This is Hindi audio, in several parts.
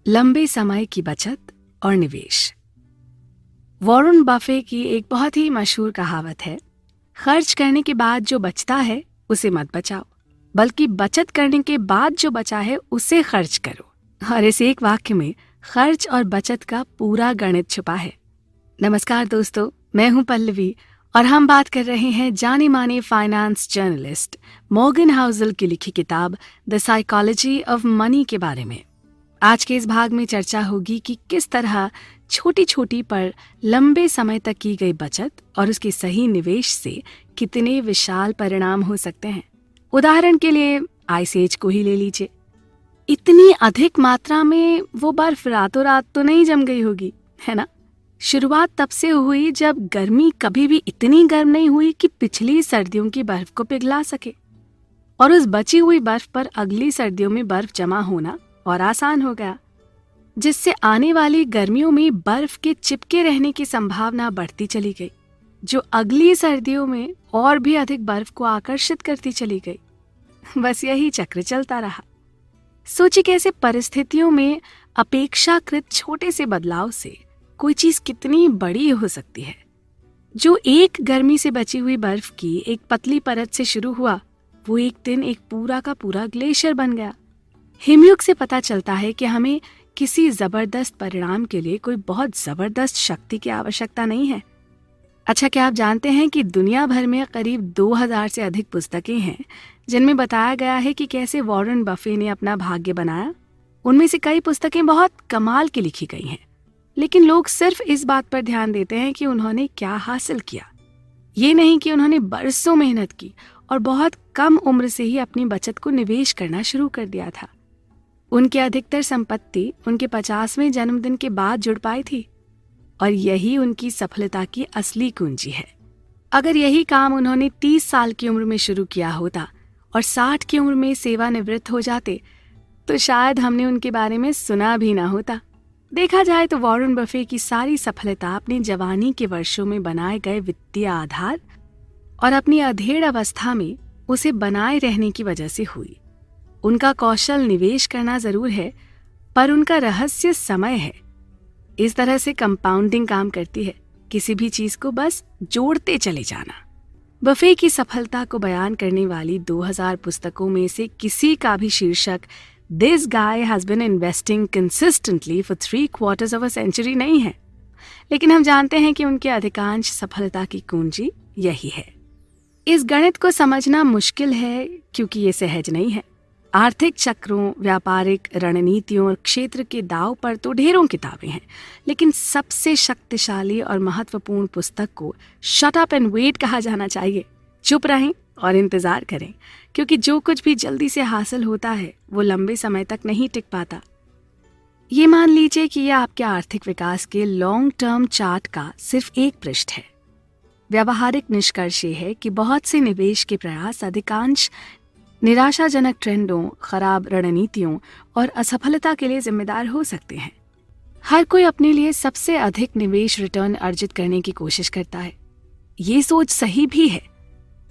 लंबे समय की बचत और निवेश। वॉरेन बफे की एक बहुत ही मशहूर कहावत है, खर्च करने के बाद जो बचता है उसे मत बचाओ, बल्कि बचत करने के बाद जो बचा है उसे खर्च करो। और इस एक वाक्य में खर्च और बचत का पूरा गणित छुपा है। नमस्कार दोस्तों, मैं हूं पल्लवी और हम बात कर रहे हैं जाने माने फाइनेंस जर्नलिस्ट मॉर्गन हाउसल की लिखी किताब द साइकोलॉजी ऑफ मनी के बारे में। आज के इस भाग में चर्चा होगी कि किस तरह छोटी छोटी पर लंबे समय तक की गई बचत और उसके सही निवेश से कितने विशाल परिणाम हो सकते हैं। उदाहरण के लिए आइस एज को ही ले लीजिए। इतनी अधिक मात्रा में वो बर्फ रातों रात तो नहीं जम गई होगी, है ना? शुरुआत तब से हुई जब गर्मी कभी भी इतनी गर्म नहीं हुई कि पिछली सर्दियों की बर्फ को पिघला सके, और उस बची हुई बर्फ पर अगली सर्दियों में बर्फ जमा होना और आसान हो गया, जिससे आने वाली गर्मियों में बर्फ के चिपके रहने की संभावना बढ़ती चली गई, जो अगली सर्दियों में और भी अधिक बर्फ को आकर्षित करती चली गई। बस यही चक्र चलता रहा। सोचिए कैसे परिस्थितियों में अपेक्षाकृत छोटे से बदलाव से कोई चीज कितनी बड़ी हो सकती है। जो एक गर्मी से बची हुई बर्फ की एक पतली परत से शुरू हुआ, वो एक दिन एक पूरा का पूरा ग्लेशियर बन गया। हिमयुग से पता चलता है कि हमें किसी जबरदस्त परिणाम के लिए कोई बहुत जबरदस्त शक्ति की आवश्यकता नहीं है। अच्छा, क्या आप जानते हैं कि दुनिया भर में करीब 2000 से अधिक पुस्तकें हैं जिनमें बताया गया है कि कैसे वॉरेन बफे ने अपना भाग्य बनाया। उनमें से कई पुस्तकें बहुत कमाल की लिखी गई हैं, लेकिन लोग सिर्फ इस बात पर ध्यान देते हैं कि उन्होंने क्या हासिल किया, ये नहीं कि उन्होंने बरसों मेहनत की और बहुत कम उम्र से ही अपनी बचत को निवेश करना शुरू कर दिया था। उनकी अधिकतर संपत्ति उनके 50वें जन्मदिन के बाद जुड़ पाई थी, और यही उनकी सफलता की असली कुंजी है। अगर यही काम उन्होंने 30 साल की उम्र में शुरू किया होता और 60 की उम्र में सेवानिवृत्त हो जाते, तो शायद हमने उनके बारे में सुना भी ना होता। देखा जाए तो वॉरेन बफे की सारी सफलता अपनी जवानी के वर्षों में बनाए गए वित्तीय आधार और अपनी अधेड़ अवस्था में उसे बनाए रहने की वजह से हुई। उनका कौशल निवेश करना जरूर है, पर उनका रहस्य समय है। इस तरह से कंपाउंडिंग काम करती है, किसी भी चीज को बस जोड़ते चले जाना। बफे की सफलता को बयान करने वाली 2000 पुस्तकों में से किसी का भी शीर्षक this guy has been investing consistently for 3/4 of a century नहीं है, लेकिन हम जानते हैं कि उनके अधिकांश सफलता की कुंजी यही है। इस गणित को समझना मुश्किल है क्योंकि ये सहज नहीं है। आर्थिक चक्रों, व्यापारिक रणनीतियों और क्षेत्र के दाव पर तो ढेरों किताबें हैं, लेकिन सबसे शक्तिशाली और महत्वपूर्ण पुस्तक को शट अप एंड वेट कहा जाना चाहिए। चुप रहें और इंतजार करें, क्योंकि जो कुछ भी जल्दी से हासिल होता है वो लंबे समय तक नहीं टिक पाता। ये मान लीजिए कि यह आपके आर्थिक विकास के लॉन्ग टर्म चार्ट का सिर्फ एक पृष्ठ है। व्यावहारिक निष्कर्ष ये है कि बहुत से निवेश के प्रयास अधिकांश निराशाजनक ट्रेंडों, खराब रणनीतियों और असफलता के लिए जिम्मेदार हो सकते हैं। हर कोई अपने लिए सबसे अधिक निवेश रिटर्न अर्जित करने की कोशिश करता है। ये सोच सही भी है।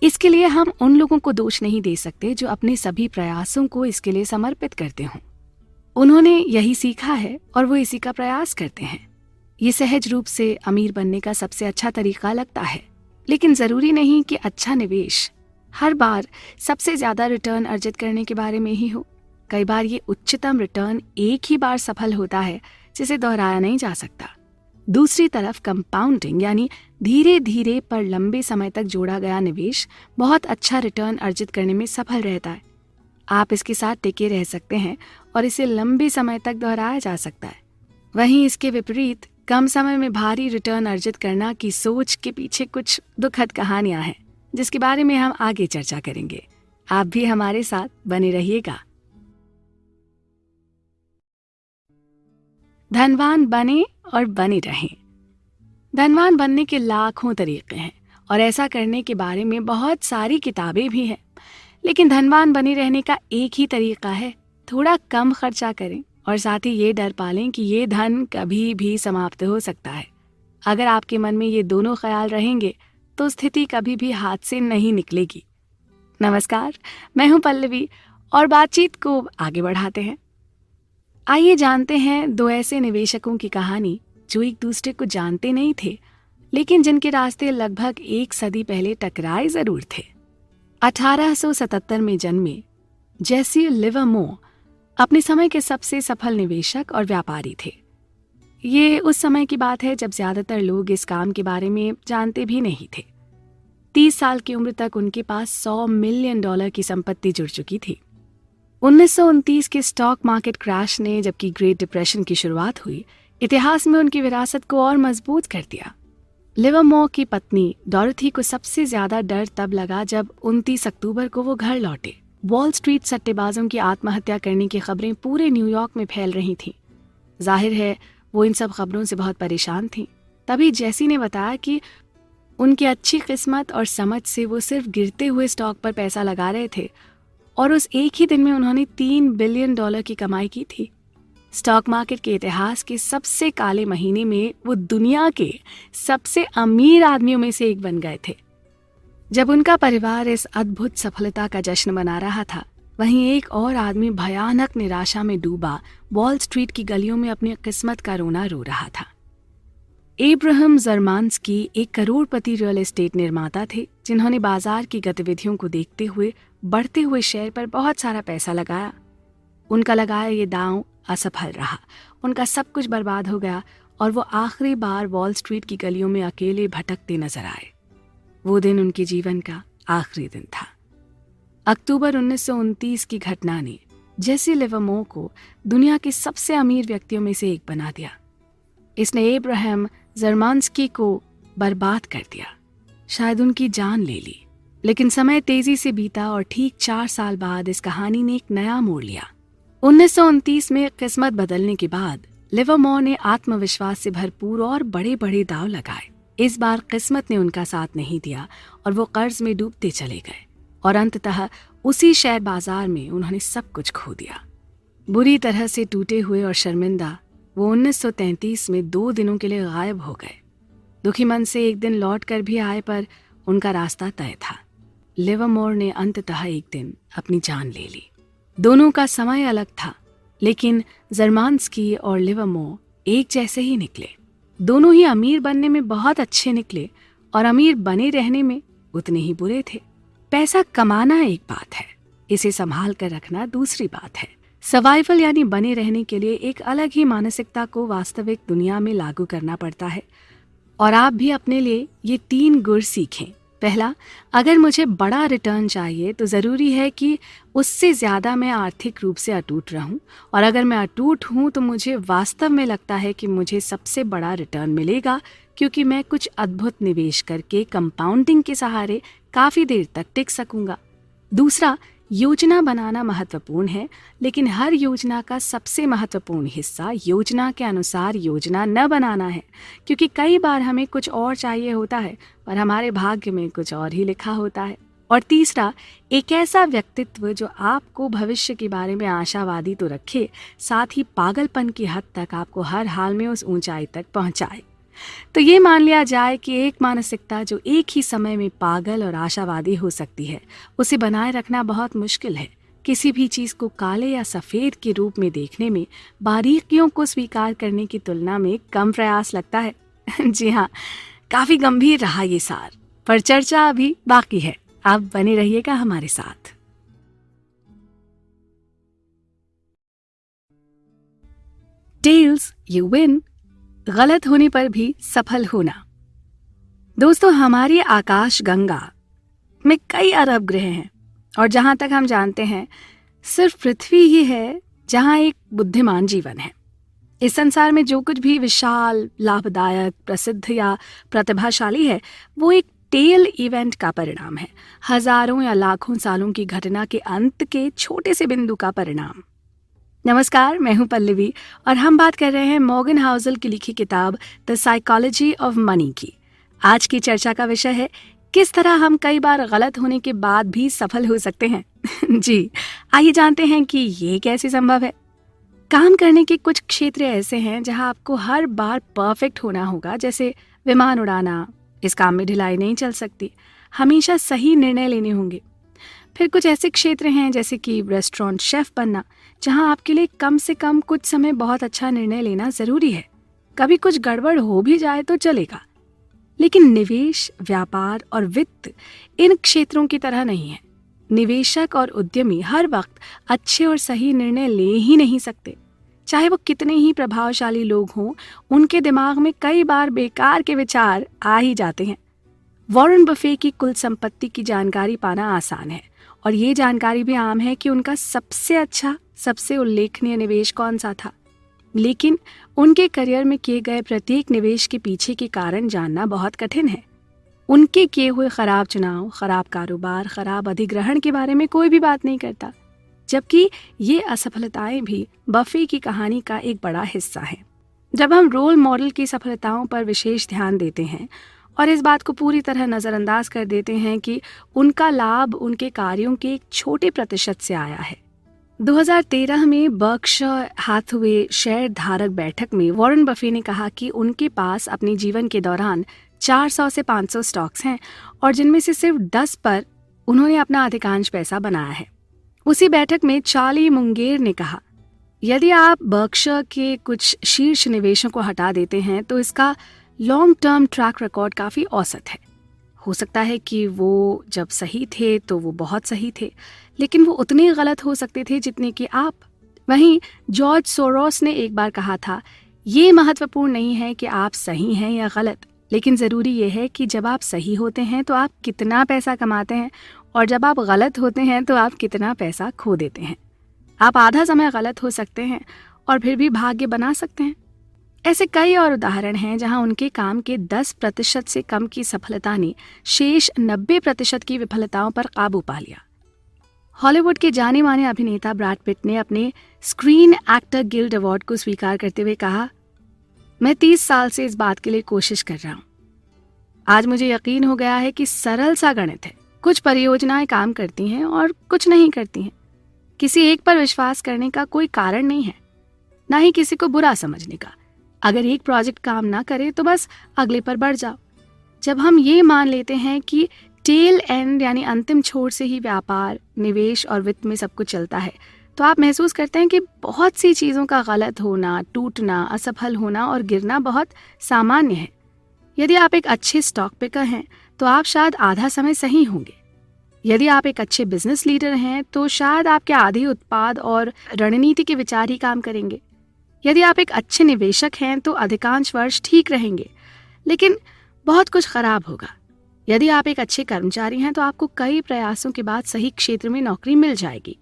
इसके लिए हम उन लोगों को दोष नहीं दे सकते जो अपने सभी प्रयासों को इसके लिए समर्पित करते हों। उन्होंने यही सीखा है और वो इसी का प्रयास करते हैं। ये सहज रूप से अमीर बनने का सबसे अच्छा तरीका लगता है, लेकिन जरूरी नहीं कि अच्छा निवेश हर बार सबसे ज्यादा रिटर्न अर्जित करने के बारे में ही हो। कई बार ये उच्चतम रिटर्न एक ही बार सफल होता है, जिसे दोहराया नहीं जा सकता। दूसरी तरफ कंपाउंडिंग यानी धीरे धीरे पर लंबे समय तक जोड़ा गया निवेश बहुत अच्छा रिटर्न अर्जित करने में सफल रहता है। आप इसके साथ टिके रह सकते हैं और इसे लंबे समय तक दोहराया जा सकता है। वहीं इसके विपरीत कम समय में भारी रिटर्न अर्जित करना की सोच के पीछे कुछ दुखद कहानियां हैं, जिसके बारे में हम आगे चर्चा करेंगे। आप भी हमारे साथ बने रहिएगा। धनवान बने और बने रहें। धनवान बनने के लाखों तरीके हैं और ऐसा करने के बारे में बहुत सारी किताबें भी हैं, लेकिन धनवान बने रहने का एक ही तरीका है, थोड़ा कम खर्चा करें और साथ ही ये डर पालें कि ये धन कभी भी समाप्त हो सकता है। अगर आपके मन में ये दोनों ख्याल रहेंगे तो स्थिति कभी भी हाथ से नहीं निकलेगी। नमस्कार, मैं हूं पल्लवी और बातचीत को आगे बढ़ाते हैं। आइए जानते हैं दो ऐसे निवेशकों की कहानी जो एक दूसरे को जानते नहीं थे, लेकिन जिनके रास्ते लगभग एक सदी पहले टकराए जरूर थे। 1877 में जन्मे जेसी लिवरमोर अपने समय के सबसे सफल निवेशक और व्यापारी थे। ये उस समय की बात है जब ज्यादातर लोग इस काम के बारे में जानते भी नहीं थे। 30 साल की उम्र तक उनके पास $100 मिलियन की संपत्ति जुड़ चुकी थी। 1929 के स्टॉक मार्केट क्रैश ने, जबकि ग्रेट डिप्रेशन की शुरुआत हुई, इतिहास में उनकी विरासत को और मजबूत कर दिया। लिवरमोर की पत्नी डॉरथी को सबसे ज्यादा डर तब लगा जब 29 अक्टूबर को वो घर लौटे। वॉल स्ट्रीट सट्टेबाजों की आत्महत्या करने की खबरें पूरे न्यूयॉर्क में फैल रही थीं। जाहिर है वो इन सब खबरों से बहुत परेशान थीं। तभी जेसी ने बताया कि उनकी अच्छी किस्मत और समझ से वो सिर्फ गिरते हुए स्टॉक पर पैसा लगा रहे थे और उस एक ही दिन में उन्होंने $3 बिलियन की कमाई की थी। स्टॉक मार्केट के इतिहास के सबसे काले महीने में वो दुनिया के सबसे अमीर आदमियों में से एक बन गए थे। जब उनका परिवार इस अद्भुत सफलता का जश्न मना रहा था, वहीं एक और आदमी भयानक निराशा में डूबा वॉल स्ट्रीट की गलियों में अपनी किस्मत का रोना रो रहा था। एब्राहम ज़रमान्स्की एक करोड़पति रियल एस्टेट निर्माता थे, जिन्होंने बाजार की गतिविधियों को देखते हुए बढ़ते हुए शेयर पर बहुत सारा पैसा लगाया। उनका लगाया ये दांव असफल रहा। उनका सब कुछ बर्बाद हो गया और वो आखिरी बार वॉल स्ट्रीट की गलियों में अकेले भटकते नजर आए। वो दिन उनके जीवन का आखिरी दिन था। अक्टूबर 1929 की घटना ने जेसी लिवरमोर को दुनिया के सबसे अमीर व्यक्तियों में से एक बना दिया। इसने एब्राहम ज़रमान्स्की को बर्बाद कर दिया, शायद उनकी जान ले ली। लेकिन समय तेजी से बीता और ठीक 4 साल बाद इस कहानी ने एक नया मोड़ लिया। 1929 में किस्मत बदलने के बाद लिवरमोर ने आत्मविश्वास से भरपूर और बड़े बड़े दांव लगाए। इस बार किस्मत ने उनका साथ नहीं दिया और वो कर्ज में डूबते चले गए और अंततः उसी शेयर बाजार में उन्होंने सब कुछ खो दिया। बुरी तरह से टूटे हुए और शर्मिंदा वो 1933 में 2 दिनों के लिए गायब हो गए। दुखी मन से एक दिन लौट कर भी आए, पर उनका रास्ता तय था। लिवरमोर ने अंततः एक दिन अपनी जान ले ली। दोनों का समय अलग था, लेकिन ज़रमान्स्की और लिवरमोर एक जैसे ही निकले। दोनों ही अमीर बनने में बहुत अच्छे निकले और अमीर बने रहने में उतने ही बुरे थे। पैसा कमाना एक बात है, इसे संभाल कर रखना दूसरी बात है। सर्वाइवल यानी बने रहने के लिए एक अलग ही मानसिकता को वास्तविक दुनिया में लागू करना पड़ता है। और आप भी अपने लिए ये 3 गुर सीखें। पहला, अगर मुझे बड़ा रिटर्न चाहिए तो ज़रूरी है कि उससे ज़्यादा मैं आर्थिक रूप से अटूट रहूं, और अगर मैं अटूट हूं तो मुझे वास्तव में लगता है कि मुझे सबसे बड़ा रिटर्न मिलेगा, क्योंकि मैं कुछ अद्भुत निवेश करके कंपाउंडिंग के सहारे काफ़ी देर तक टिक सकूंगा। दूसरा, योजना बनाना महत्वपूर्ण है, लेकिन हर योजना का सबसे महत्वपूर्ण हिस्सा योजना के अनुसार योजना न बनाना है, क्योंकि कई बार हमें कुछ और चाहिए होता है पर हमारे भाग्य में कुछ और ही लिखा होता है। और तीसरा, एक ऐसा व्यक्तित्व जो आपको भविष्य के बारे में आशावादी तो रखे, साथ ही पागलपन की हद तक आपको हर हाल में उस ऊंचाई तक पहुंचाए। तो ये मान लिया जाए कि एक मानसिकता जो एक ही समय में पागल और आशावादी हो सकती है, उसे बनाए रखना बहुत मुश्किल है। किसी भी चीज़ को काले या सफ़ेद के रूप में देखने में बारीकियों को स्वीकार करने की तुलना में कम प्रयास लगता है। जी हाँ, काफ़ी गंभीर रहा ये सार, पर चर्चा अभी बाकी है। आप बने रहिएगा हमारे साथ। टेल्स यू विन, गलत होने पर भी सफल होना। दोस्तों, हमारी आकाश गंगा में कई अरब ग्रह हैं और जहां तक हम जानते हैं सिर्फ पृथ्वी ही है जहां एक बुद्धिमान जीवन है। इस संसार में जो कुछ भी विशाल, लाभदायक, प्रसिद्ध या प्रतिभाशाली है, वो एक टेल इवेंट का परिणाम है। हजारों या लाखों सालों की घटना के अंत के छोटे से बिंदु का परिणाम। नमस्कार, मैं हूं पल्लवी और हम बात कर रहे हैं मॉर्गन हाउसल की लिखी किताब द साइकोलॉजी ऑफ मनी की। आज की चर्चा का विषय है किस तरह हम कई बार गलत होने के बाद भी सफल हो सकते हैं। जी, आइए जानते हैं कि ये कैसे संभव है। काम करने के कुछ क्षेत्र ऐसे हैं जहां आपको हर बार परफेक्ट होना होगा, जैसे विमान उड़ाना। इस काम में ढिलाई नहीं चल सकती, हमेशा सही निर्णय लेने होंगे। फिर कुछ ऐसे क्षेत्र हैं जैसे कि रेस्टोरेंट शेफ बनना, जहां आपके लिए कम से कम कुछ समय बहुत अच्छा निर्णय लेना जरूरी है। कभी कुछ गड़बड़ हो भी जाए तो चलेगा, लेकिन निवेश, व्यापार और वित्त इन क्षेत्रों की तरह नहीं है। निवेशक और उद्यमी हर वक्त अच्छे और सही निर्णय ले ही नहीं सकते। चाहे वो कितने ही प्रभावशाली लोग हों, उनके दिमाग में कई बार बेकार के विचार आ ही जाते हैं। वॉरेन बफे की कुल संपत्ति की जानकारी पाना आसान है, और ये जानकारी भी आम है कि उनका सबसे अच्छा, सबसे उल्लेखनीय निवेश कौन सा था। लेकिन उनके करियर में किए गए प्रत्येक निवेश के पीछे के कारण जानना बहुत कठिन है। उनके किए हुए खराब चुनाव, खराब कारोबार, खराब अधिग्रहण के बारे में कोई भी बात नहीं करता, जबकि ये असफलताएं भी बफे की कहानी का एक बड़ा हिस्सा है। जब हम रोल मॉडल की सफलताओं पर विशेष ध्यान देते हैं और इस बात को पूरी तरह नज़रअंदाज कर देते हैं कि उनका लाभ उनके कार्यों के एक छोटे प्रतिशत से आया है। 2013 में बर्कशायर हैथवे शेयर धारक बैठक में वॉरेन बफे ने कहा कि उनके पास अपने जीवन के दौरान 400 से 500 स्टॉक्स हैं, और जिनमें से सिर्फ 10 पर उन्होंने अपना अधिकांश पैसा बनाया है। उसी बैठक में चार्ली मुंगेर ने कहा, यदि आप बर्कशायर के कुछ शीर्ष निवेशों को हटा देते हैं तो इसका लॉन्ग टर्म ट्रैक रिकॉर्ड काफ़ी औसत है। हो सकता है कि वो जब सही थे तो वो बहुत सही थे, लेकिन वो उतने गलत हो सकते थे जितने कि आप। वहीं जॉर्ज सोरोस ने एक बार कहा था, ये महत्वपूर्ण नहीं है कि आप सही हैं या गलत, लेकिन ज़रूरी ये है कि जब आप सही होते हैं तो आप कितना पैसा कमाते हैं, और जब आप गलत होते हैं तो आप कितना पैसा खो देते हैं। आप आधा समय गलत हो सकते हैं और फिर भी भाग्य बना सकते हैं। ऐसे कई और उदाहरण हैं जहां उनके काम के 10% से कम की सफलता ने शेष 90% की विफलताओं पर काबू पा लिया। हॉलीवुड के जाने माने अभिनेता ब्रैड पिट ने अपने स्क्रीन एक्टर गिल्ड अवार्ड को स्वीकार करते हुए कहा, मैं 30 साल से इस बात के लिए कोशिश कर रहा हूं। आज मुझे यकीन हो गया है कि सरल सा गणित है। कुछ परियोजनाएं काम करती हैं और कुछ नहीं करती हैं। किसी एक पर विश्वास करने का कोई कारण नहीं है, ना ही किसी को बुरा समझने का। अगर एक प्रोजेक्ट काम ना करे तो बस अगले पर बढ़ जाओ। जब हम ये मान लेते हैं कि टेल एंड यानी अंतिम छोर से ही व्यापार, निवेश और वित्त में सब कुछ चलता है, तो आप महसूस करते हैं कि बहुत सी चीज़ों का गलत होना, टूटना, असफल होना और गिरना बहुत सामान्य है। यदि आप एक अच्छे स्टॉक पिकर हैं तो आप शायद आधा समय सही होंगे। यदि आप एक अच्छे बिजनेस लीडर हैं तो शायद आपके आधे उत्पाद और रणनीति के विचार ही काम करेंगे। यदि आप एक अच्छे निवेशक हैं तो अधिकांश वर्ष ठीक रहेंगे, लेकिन बहुत कुछ खराब होगा। यदि आप एक अच्छे कर्मचारी हैं तो आपको कई प्रयासों के बाद सही क्षेत्र में नौकरी मिल जाएगी।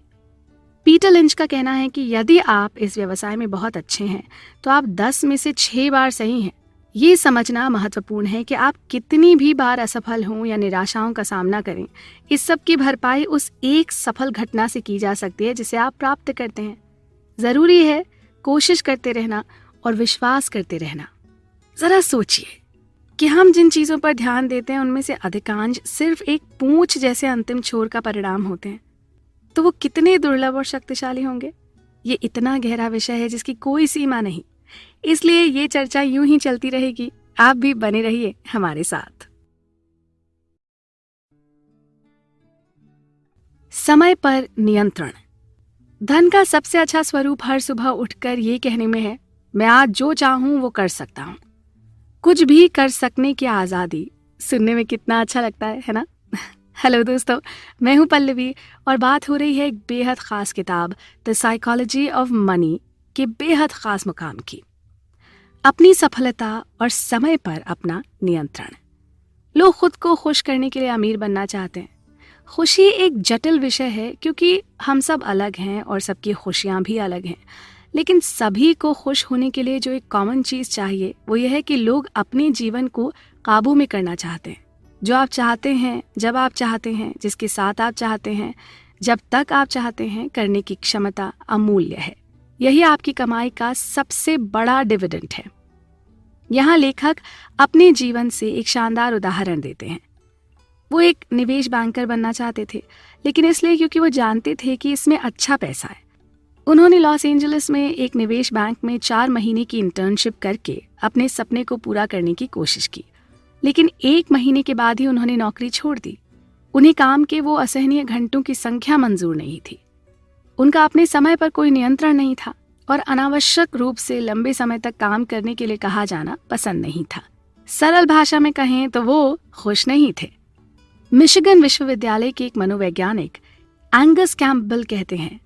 पीटर लिंच का कहना है कि यदि आप इस व्यवसाय में बहुत अच्छे हैं तो आप 10 में से 6 बार सही हैं। ये समझना महत्वपूर्ण है कि आप कितनी भी बार असफल हों या निराशाओं का सामना करें, इस सब की भरपाई उस एक सफल घटना से की जा सकती है जिसे आप प्राप्त करते हैं। जरूरी है कोशिश करते रहना और विश्वास करते रहना। जरा सोचिए कि हम जिन चीजों पर ध्यान देते हैं उनमें से अधिकांश सिर्फ एक पूंछ जैसे अंतिम छोर का परिणाम होते हैं, तो वो कितने दुर्लभ और शक्तिशाली होंगे। ये इतना गहरा विषय है जिसकी कोई सीमा नहीं, इसलिए ये चर्चा यूं ही चलती रहेगी। आप भी बने रहिए हमारे साथ। समय पर नियंत्रण। धन का सबसे अच्छा स्वरूप हर सुबह उठकर ये कहने में है, मैं आज जो चाहूं वो कर सकता हूं। कुछ भी कर सकने की आज़ादी सुनने में कितना अच्छा लगता है ना? हेलो दोस्तों, मैं हूं पल्लवी और बात हो रही है एक बेहद खास किताब द साइकोलॉजी ऑफ मनी के बेहद खास मुकाम की। अपनी सफलता और समय पर अपना नियंत्रण। लोग खुद को खुश करने के लिए अमीर बनना चाहते हैं। खुशी एक जटिल विषय है क्योंकि हम सब अलग हैं और सबकी खुशियां भी अलग हैं, लेकिन सभी को खुश होने के लिए जो एक कॉमन चीज़ चाहिए वो यह है कि लोग अपने जीवन को काबू में करना चाहते हैं। जो आप चाहते हैं, जब आप चाहते हैं, जिसके साथ आप चाहते हैं, जब तक आप चाहते हैं, करने की क्षमता अमूल्य है। यही आपकी कमाई का सबसे बड़ा डिविडेंड है। यहाँ लेखक अपने जीवन से एक शानदार उदाहरण देते हैं। वो एक निवेश बैंकर बनना चाहते थे, लेकिन इसलिए क्योंकि वो जानते थे कि इसमें अच्छा पैसा है। उन्होंने लॉस एंजलिस में एक निवेश बैंक में 4 महीने की इंटर्नशिप करके अपने सपने को पूरा करने की कोशिश की, लेकिन 1 महीने के बाद ही उन्होंने नौकरी छोड़ दी। उन्हें काम के वो असहनीय घंटों की संख्या मंजूर नहीं थी। उनका अपने समय पर कोई नियंत्रण नहीं था और अनावश्यक रूप से लंबे समय तक काम करने के लिए कहा जाना पसंद नहीं था। सरल भाषा में कहें तो वो खुश नहीं थे। मिशिगन विश्वविद्यालय के एक मनोवैज्ञानिक एंगस कैम्पबेल कहते हैं,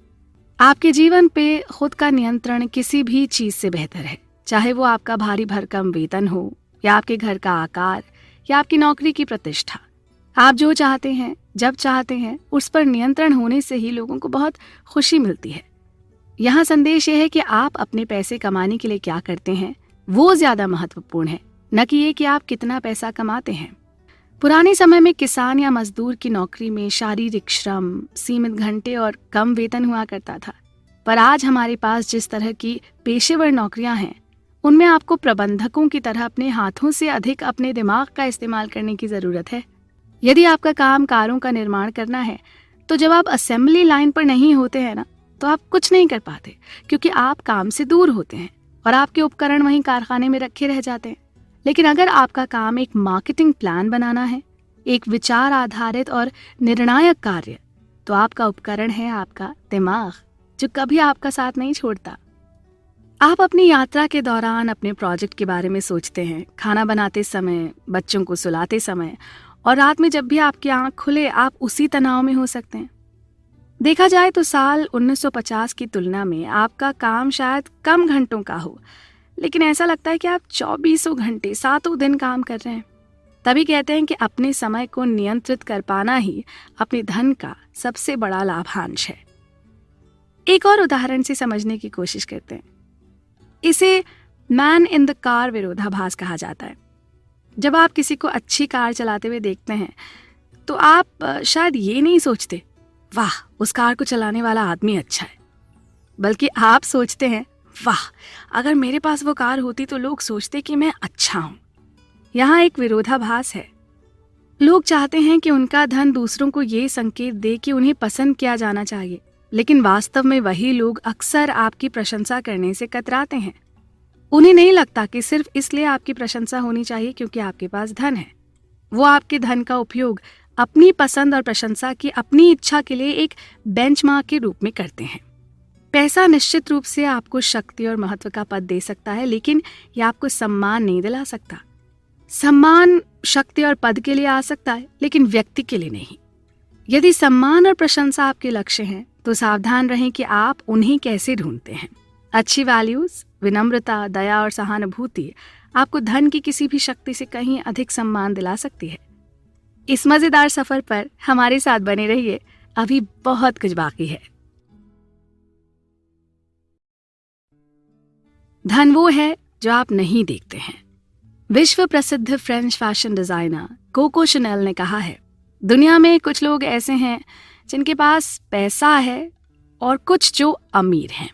आपके जीवन पे खुद का नियंत्रण किसी भी चीज से बेहतर है, चाहे वो आपका भारी भरकम वेतन हो या आपके घर का आकार या आपकी नौकरी की प्रतिष्ठा। आप जो चाहते हैं जब चाहते हैं उस पर नियंत्रण होने से ही लोगों को बहुत खुशी मिलती है। यहाँ संदेश यह है कि आप अपने पैसे कमाने के लिए क्या करते हैं वो ज्यादा महत्वपूर्ण है, न कि ये कि आप कितना पैसा कमाते हैं। पुराने समय में किसान या मजदूर की नौकरी में शारीरिक श्रम, सीमित घंटे और कम वेतन हुआ करता था, पर आज हमारे पास जिस तरह की पेशेवर नौकरियां हैं उनमें आपको प्रबंधकों की तरह अपने हाथों से अधिक अपने दिमाग का इस्तेमाल करने की जरूरत है। यदि आपका काम कारों का निर्माण करना है तो जब आप असेंबली लाइन पर नहीं होते हैं ना, तो आप कुछ नहीं कर पाते, क्योंकि आप काम से दूर होते हैं और आपके उपकरण वहीं कारखाने में रखे रह जाते हैं। लेकिन अगर आपका काम एक मार्केटिंग प्लान बनाना है, एक विचार आधारित और निर्णायक कार्य, तो आपका उपकरण है आपका दिमाग, जो कभी आपका साथ नहीं छोड़ता। आप अपनी यात्रा के दौरान अपने प्रोजेक्ट के बारे में सोचते हैं, खाना बनाते समय, बच्चों को सुलाते समय और रात में जब भी आपकी आंख खुले आप उसी तनाव में हो सकते हैं। देखा जाए तो साल 1950 की तुलना में आपका काम शायद कम घंटों का हो, लेकिन ऐसा लगता है कि आप 24 घंटे 7 दिन काम कर रहे हैं। तभी कहते हैं कि अपने समय को नियंत्रित कर पाना ही अपने धन का सबसे बड़ा लाभांश है। एक और उदाहरण से समझने की कोशिश करते हैं। इसे मैन इन द कार विरोधाभास कहा जाता है। जब आप किसी को अच्छी कार चलाते हुए देखते हैं तो आप शायद ये नहीं सोचते, वाह उस कार को चलाने वाला आदमी अच्छा है, बल्कि आप सोचते हैं, वाह अगर मेरे पास वो कार होती तो लोग सोचते कि मैं अच्छा हूं। यहाँ एक विरोधाभास है। लोग चाहते हैं कि उनका धन दूसरों को ये संकेत दे कि उन्हें पसंद किया जाना चाहिए, लेकिन वास्तव में वही लोग अक्सर आपकी प्रशंसा करने से कतराते हैं। उन्हें नहीं लगता कि सिर्फ इसलिए आपकी प्रशंसा होनी चाहिए क्योंकि आपके पास धन है। वो आपके धन का उपयोग अपनी पसंद और प्रशंसा की अपनी इच्छा के लिए एक बेंचमार्क के रूप में करते हैं। पैसा निश्चित रूप से आपको शक्ति और महत्व का पद दे सकता है, लेकिन यह आपको सम्मान नहीं दिला सकता। सम्मान शक्ति और पद के लिए आ सकता है, लेकिन व्यक्ति के लिए नहीं। यदि सम्मान और प्रशंसा आपके लक्ष्य हैं तो सावधान रहें कि आप उन्हें कैसे ढूंढते हैं। अच्छी वैल्यूज, विनम्रता, दया और सहानुभूति आपको धन की किसी भी शक्ति से कहीं अधिक सम्मान दिला सकती है। इस मजेदार सफर पर हमारे साथ बने रहिए, अभी बहुत कुछ बाकी है। धन वो है जो आप नहीं देखते हैं। विश्व प्रसिद्ध French fashion designer Coco Chanel ने कहा है, दुनिया में कुछ लोग ऐसे हैं जिनके पास पैसा है और कुछ जो अमीर हैं।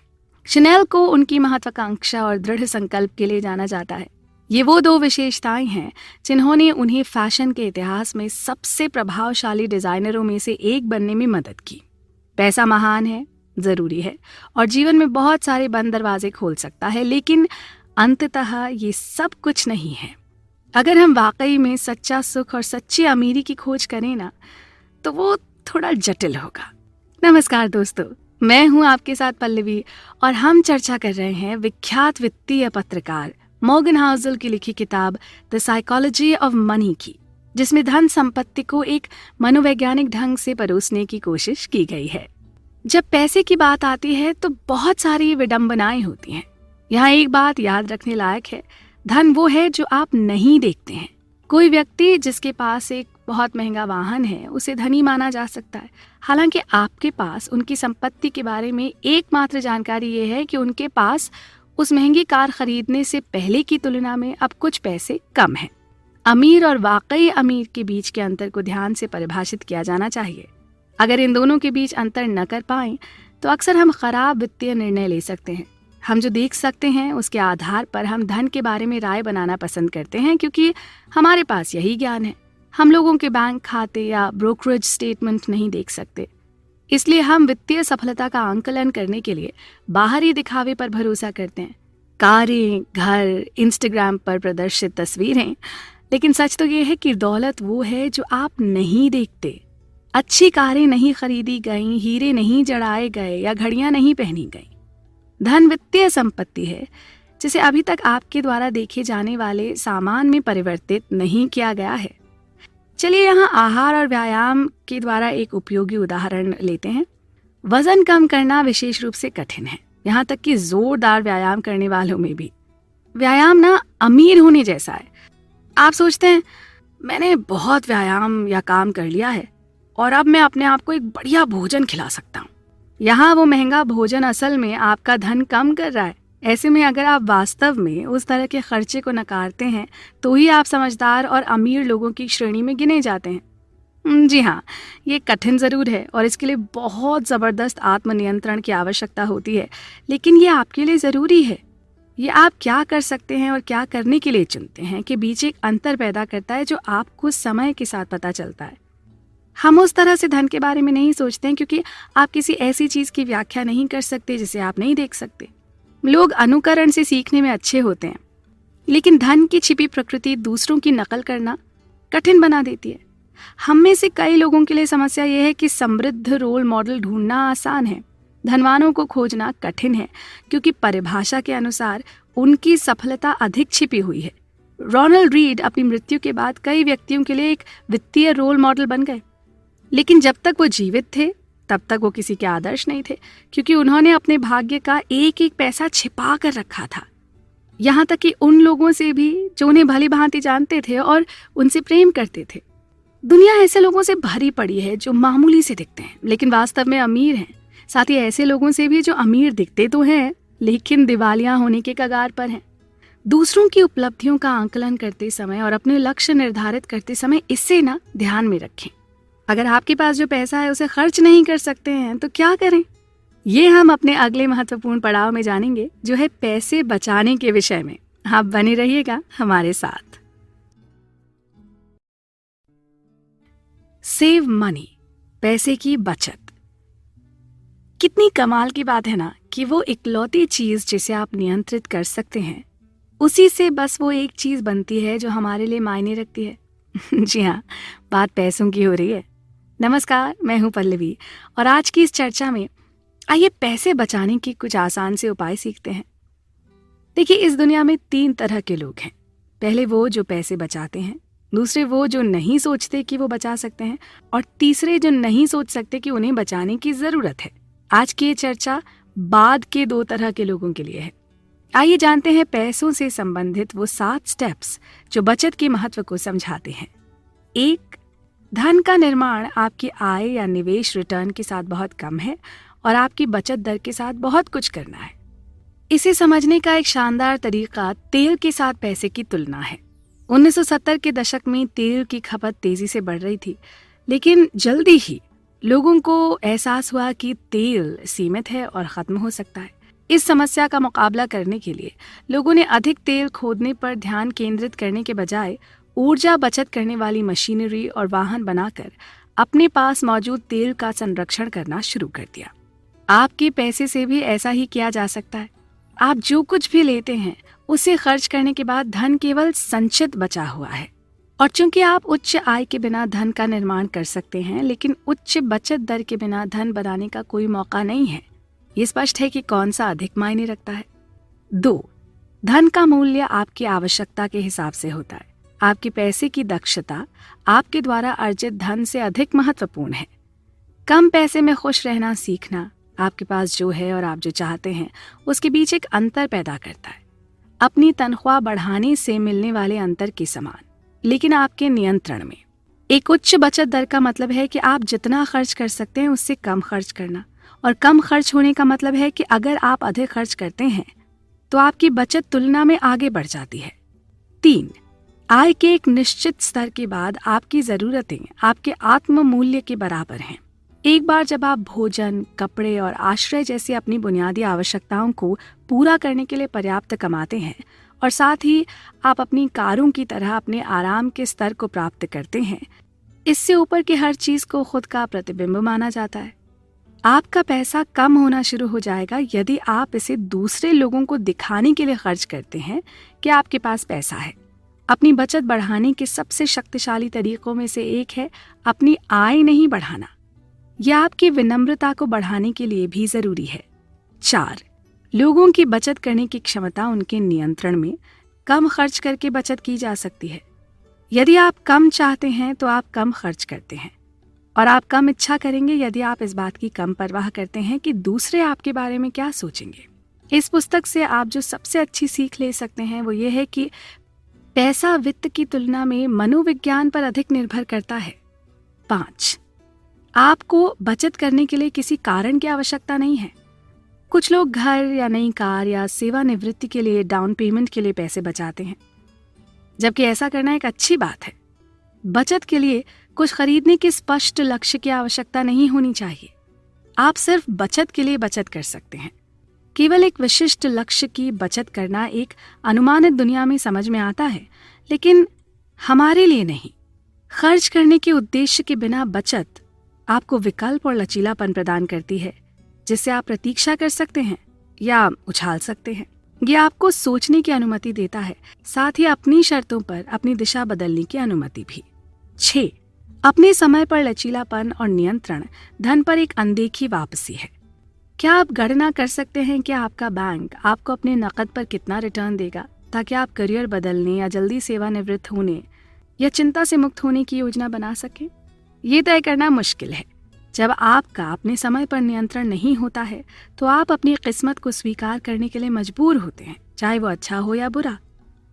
शनेल को उनकी महत्वाकांक्षा और दृढ़ संकल्प के लिए जाना जाता है। ये वो दो विशेषताएं हैं जिन्होंने उन्हें फैशन के इतिहास में सबसे प्रभावशाली डिजाइनरों में से एक बनने में मदद की। पैसा महान है, जरूरी है और जीवन में बहुत सारे बंद दरवाजे खोल सकता है, लेकिन अंततः ये सब कुछ नहीं है। अगर हम वाकई में सच्चा सुख और सच्ची अमीरी की खोज करें ना, तो वो थोड़ा जटिल होगा। नमस्कार दोस्तों, मैं हूं आपके साथ पल्लवी और हम चर्चा कर रहे हैं विख्यात वित्तीय पत्रकार मॉर्गन हाउसल की लिखी किताब द साइकोलॉजी ऑफ मनी की, जिसमें धन संपत्ति को एक मनोवैज्ञानिक ढंग से परोसने की कोशिश की गई है। जब पैसे की बात आती है तो बहुत सारी विडंबनाएं होती हैं। यहाँ एक बात याद रखने लायक है, धन वो है जो आप नहीं देखते हैं। कोई व्यक्ति जिसके पास एक बहुत महंगा वाहन है उसे धनी माना जा सकता है, हालांकि आपके पास उनकी संपत्ति के बारे में एकमात्र जानकारी ये है कि उनके पास उस महंगी कार खरीदने से पहले की तुलना में अब कुछ पैसे कम हैं। अमीर और वाकई अमीर के बीच के अंतर को ध्यान से परिभाषित किया जाना चाहिए। अगर इन दोनों के बीच अंतर न कर पाएं तो अक्सर हम खराब वित्तीय निर्णय ले सकते हैं। हम जो देख सकते हैं उसके आधार पर हम धन के बारे में राय बनाना पसंद करते हैं, क्योंकि हमारे पास यही ज्ञान है। हम लोगों के बैंक खाते या ब्रोकरेज स्टेटमेंट नहीं देख सकते, इसलिए हम वित्तीय सफलता का आंकलन करने के लिए बाहरी दिखावे पर भरोसा करते हैं। कारें, घर, इंस्टाग्राम पर प्रदर्शित तस्वीरें, लेकिन सच तो ये है कि दौलत वो है जो आप नहीं देखते। अच्छी कारें नहीं खरीदी गईं, हीरे नहीं जड़ाए गए या घड़ियां नहीं पहनी गईं। धन वित्तीय संपत्ति है जिसे अभी तक आपके द्वारा देखे जाने वाले सामान में परिवर्तित नहीं किया गया है। चलिए यहाँ आहार और व्यायाम के द्वारा एक उपयोगी उदाहरण लेते हैं। वजन कम करना विशेष रूप से कठिन है, यहाँ तक कि जोरदार व्यायाम करने वालों में भी। व्यायाम ना अमीर होने जैसा है। आप सोचते हैं मैंने बहुत व्यायाम या काम कर लिया है और अब मैं अपने आप को एक बढ़िया भोजन खिला सकता हूँ। यहाँ वो महंगा भोजन असल में आपका धन कम कर रहा है। ऐसे में अगर आप वास्तव में उस तरह के खर्चे को नकारते हैं तो ही आप समझदार और अमीर लोगों की श्रेणी में गिने जाते हैं। जी हाँ, ये कठिन ज़रूर है और इसके लिए बहुत ज़बरदस्त आत्मनियंत्रण की आवश्यकता होती है, लेकिन ये आपके लिए ज़रूरी है। ये आप क्या कर सकते हैं और क्या करने के लिए चुनते हैं के बीच एक अंतर पैदा करता है जो आपको समय के साथ पता चलता है। हम उस तरह से धन के बारे में नहीं सोचते हैं क्योंकि आप किसी ऐसी चीज़ की व्याख्या नहीं कर सकते जिसे आप नहीं देख सकते। लोग अनुकरण से सीखने में अच्छे होते हैं, लेकिन धन की छिपी प्रकृति दूसरों की नकल करना कठिन बना देती है। हम में से कई लोगों के लिए समस्या यह है कि समृद्ध रोल मॉडल ढूंढना आसान है, धनवानों को खोजना कठिन है क्योंकि परिभाषा के अनुसार उनकी सफलता अधिक छिपी हुई है। रोनाल्ड रीड अपनी मृत्यु के बाद कई व्यक्तियों के लिए एक वित्तीय रोल मॉडल बन गए, लेकिन जब तक वो जीवित थे तब तक वो किसी के आदर्श नहीं थे क्योंकि उन्होंने अपने भाग्य का एक एक पैसा छिपा कर रखा था। यहाँ तक कि उन लोगों से भी जो उन्हें भली भांति जानते थे और उनसे प्रेम करते थे। दुनिया ऐसे लोगों से भरी पड़ी है जो मामूली से दिखते हैं लेकिन वास्तव में अमीर हैं। साथ ही ऐसे लोगों से भी जो अमीर दिखते तो हैं लेकिन दिवालिया होने के कगार पर हैं। दूसरों की उपलब्धियों का आंकलन करते समय और अपने लक्ष्य निर्धारित करते समय इसे ना ध्यान में रखें। अगर आपके पास जो पैसा है उसे खर्च नहीं कर सकते हैं तो क्या करें? ये हम अपने अगले महत्वपूर्ण पड़ाव में जानेंगे जो है पैसे बचाने के विषय में। आप बने रहिएगा हमारे साथ। सेव मनी, पैसे की बचत। कितनी कमाल की बात है ना कि वो इकलौती चीज जिसे आप नियंत्रित कर सकते हैं उसी से बस वो एक चीज बनती है जो हमारे लिए मायने रखती है। जी हाँ, बात पैसों की हो रही है। नमस्कार, मैं हूं पल्लवी और आज की इस चर्चा में आइए पैसे बचाने के कुछ आसान से उपाय सीखते हैं। देखिए, इस दुनिया में 3 तरह के लोग हैं। पहले वो जो पैसे बचाते हैं, दूसरे वो जो नहीं सोचते कि वो बचा सकते हैं और तीसरे जो नहीं सोच सकते कि उन्हें बचाने की जरूरत है। आज की ये चर्चा बाद के 2 तरह के लोगों के लिए है। आइए जानते हैं पैसों से संबंधित वो 7 स्टेप्स जो बचत के महत्व को समझाते हैं। 1, धन का निर्माण आपकी आय या निवेश रिटर्न के साथ बहुत कम है और आपकी बचत दर के साथ बहुत कुछ करना है। इसे समझने का एक शानदार तरीका तेल के साथ पैसे की तुलना है। 1970 के दशक में तेल की खपत तेजी से बढ़ रही थी, लेकिन जल्दी ही लोगों को एहसास हुआ कि तेल सीमित है और खत्म हो सकता है। इस समस्या का मुकाबला करने के लिए लोगों ने अधिक तेल खोदने पर ध्यान केंद्रित करने के बजाय ऊर्जा बचत करने वाली मशीनरी और वाहन बनाकर अपने पास मौजूद तेल का संरक्षण करना शुरू कर दिया। आपके पैसे से भी ऐसा ही किया जा सकता है। आप जो कुछ भी लेते हैं उसे खर्च करने के बाद धन केवल संचित बचा हुआ है। और चूंकि आप उच्च आय के बिना धन का निर्माण कर सकते हैं, लेकिन उच्च बचत दर के बिना धन बनाने का कोई मौका नहीं है। ये स्पष्ट है कि कौन सा अधिक मायने रखता है। 2, धन का मूल्य आपकी आवश्यकता के हिसाब से होता है। आपके पैसे की दक्षता आपके द्वारा अर्जित धन से अधिक महत्वपूर्ण है। कम पैसे में खुश रहना सीखना आपके पास जो है और आप जो चाहते हैं उसके बीच एक अंतर पैदा करता है। अपनी तनख्वाह बढ़ाने से मिलने वाले अंतर के समान, लेकिन आपके नियंत्रण में। एक उच्च बचत दर का मतलब है कि आप जितना खर्च कर सकते हैं उससे कम खर्च करना, और कम खर्च होने का मतलब है कि अगर आप अधिक खर्च करते हैं तो आपकी बचत तुलना में आगे बढ़ जाती है। 3, आय के एक निश्चित स्तर के बाद आपकी जरूरतें आपके आत्म मूल्य के बराबर हैं। एक बार जब आप भोजन, कपड़े और आश्रय जैसी अपनी बुनियादी आवश्यकताओं को पूरा करने के लिए पर्याप्त कमाते हैं और साथ ही आप अपनी कारों की तरह अपने आराम के स्तर को प्राप्त करते हैं, इससे ऊपर की हर चीज को खुद का प्रतिबिंब माना जाता है। आपका पैसा कम होना शुरू हो जाएगा यदि आप इसे दूसरे लोगों को दिखाने के लिए खर्च करते हैं कि आपके पास पैसा है। अपनी बचत बढ़ाने के सबसे शक्तिशाली तरीकों में से एक है अपनी आय नहीं बढ़ाना। यह आपकी विनम्रता को बढ़ाने के लिए भी जरूरी है। 4. लोगों की बचत करने की क्षमता उनके नियंत्रण में। कम खर्च करके बचत की जा सकती है। यदि आप कम चाहते हैं तो आप कम खर्च करते हैं, और आप कम इच्छा करेंगे यदि आप इस बात की कम परवाह करते हैं कि दूसरे आपके बारे में क्या सोचेंगे। इस पुस्तक से आप जो सबसे अच्छी सीख ले सकते हैं वो ये है कि पैसा वित्त की तुलना में मनोविज्ञान पर अधिक निर्भर करता है। 5. आपको बचत करने के लिए किसी कारण की आवश्यकता नहीं है। कुछ लोग घर या नई कार या सेवानिवृत्ति के लिए डाउन पेमेंट के लिए पैसे बचाते हैं, जबकि ऐसा करना एक अच्छी बात है। बचत के लिए कुछ खरीदने के स्पष्ट लक्ष्य की आवश्यकता नहीं होनी चाहिए। आप सिर्फ बचत के लिए बचत कर सकते हैं। केवल एक विशिष्ट लक्ष्य की बचत करना एक अनुमानित दुनिया में समझ में आता है, लेकिन हमारे लिए नहीं। खर्च करने के उद्देश्य के बिना बचत आपको विकल्प और लचीलापन प्रदान करती है, जिससे आप प्रतीक्षा कर सकते हैं या उछाल सकते हैं। यह आपको सोचने की अनुमति देता है, साथ ही अपनी शर्तों पर अपनी दिशा बदलने की अनुमति भी। 6. अपने समय पर लचीलापन और नियंत्रण धन पर एक अनदेखी वापसी है। क्या आप गणना कर सकते हैं कि आपका बैंक आपको अपने नकद पर कितना रिटर्न देगा, ताकि आप करियर बदलने या जल्दी सेवानिवृत्त होने या चिंता से मुक्त होने की योजना बना सकें? ये तय करना मुश्किल है। जब आपका अपने समय पर नियंत्रण नहीं होता है तो आप अपनी किस्मत को स्वीकार करने के लिए मजबूर होते हैं, चाहे वो अच्छा हो या बुरा।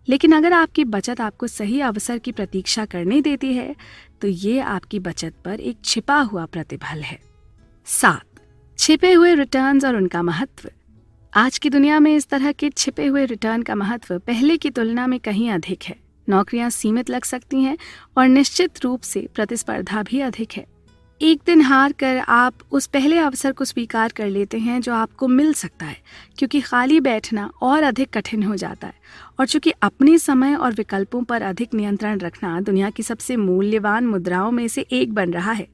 लेकिन अगर आपकी बचत आपको सही अवसर की प्रतीक्षा करने देती है तो ये आपकी बचत पर एक छिपा हुआ प्रतिफल है। 7. छिपे हुए रिटर्न्स और उनका महत्व। आज की दुनिया में इस तरह के छिपे हुए रिटर्न का महत्व पहले की तुलना में कहीं अधिक है। नौकरियां सीमित लग सकती हैं और निश्चित रूप से प्रतिस्पर्धा भी अधिक है। एक दिन हार कर आप उस पहले अवसर को स्वीकार कर लेते हैं जो आपको मिल सकता है, क्योंकि खाली बैठना और अधिक कठिन हो जाता है। और चूंकि अपने समय और विकल्पों पर अधिक नियंत्रण रखना दुनिया की सबसे मूल्यवान मुद्राओं में से एक बन रहा है,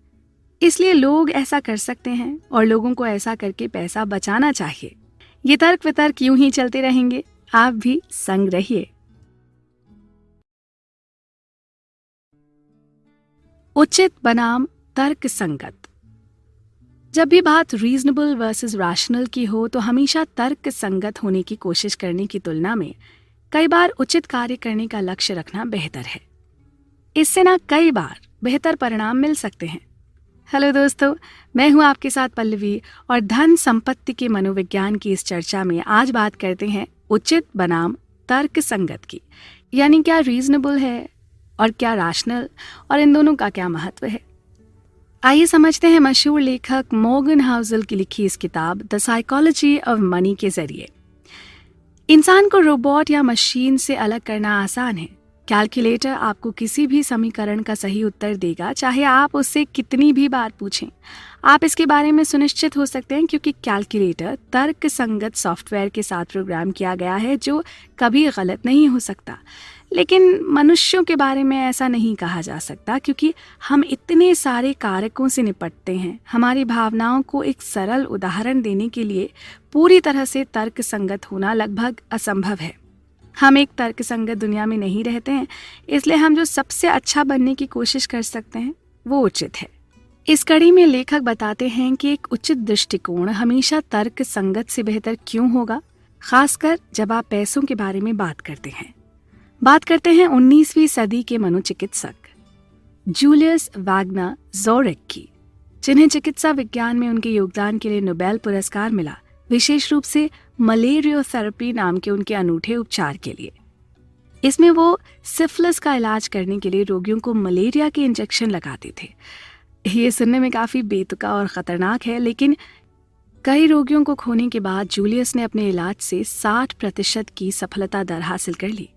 इसलिए लोग ऐसा कर सकते हैं और लोगों को ऐसा करके पैसा बचाना चाहिए। ये तर्क वितर्क यूं ही चलते रहेंगे, आप भी संग रहिए। उचित बनाम तर्क संगत। जब भी बात रीजनेबल वर्सेस रैशनल की हो तो हमेशा तर्क संगत होने की कोशिश करने की तुलना में कई बार उचित कार्य करने का लक्ष्य रखना बेहतर है। इससे ना कई बार बेहतर परिणाम मिल सकते हैं। हेलो दोस्तों, मैं हूं आपके साथ पल्लवी और धन संपत्ति के मनोविज्ञान की इस चर्चा में आज बात करते हैं उचित बनाम तर्क संगत की। यानी क्या रीजनेबल है और क्या रैशनल, और इन दोनों का क्या महत्व है। आइए समझते हैं मशहूर लेखक मॉर्गन हाउसेल की लिखी इस किताब द साइकोलॉजी ऑफ मनी के जरिए। इंसान को रोबोट या मशीन से अलग करना आसान है। कैलकुलेटर आपको किसी भी समीकरण का सही उत्तर देगा, चाहे आप उससे कितनी भी बार पूछें। आप इसके बारे में सुनिश्चित हो सकते हैं क्योंकि कैलकुलेटर तर्क संगत सॉफ्टवेयर के साथ प्रोग्राम किया गया है जो कभी गलत नहीं हो सकता। लेकिन मनुष्यों के बारे में ऐसा नहीं कहा जा सकता, क्योंकि हम इतने सारे कारकों से निपटते हैं। हमारी भावनाओं को एक सरल उदाहरण देने के लिए पूरी तरह से तर्क संगत होना लगभग असंभव है। हम एक तर्क संगत दुनिया में नहीं रहते हैं, इसलिए हम जो सबसे अच्छा बनने की कोशिश कर सकते हैं वो उचित है। इस कड़ी में लेखक बताते हैं कि एक उचित दृष्टिकोण हमेशा तर्क संगत से बेहतर क्यों होगा, खासकर जब आप पैसों के बारे में बात करते हैं। बात करते हैं 19वीं सदी के मनोचिकित्सक जूलियस वैगनर ज़ोरिक की, जिन्हें चिकित्सा विज्ञान में उनके योगदान के लिए नोबेल पुरस्कार मिला, विशेष रूप से मलेरियोथेरेपी नाम के उनके अनूठे उपचार के लिए। इसमें वो सिफिलिस का इलाज करने के लिए रोगियों को मलेरिया के इंजेक्शन लगाते थे। ये सुनने में काफ़ी बेतुका और ख़तरनाक है, लेकिन कई रोगियों को खोने के बाद जूलियस ने अपने इलाज से 60% की सफलता दर हासिल कर ली।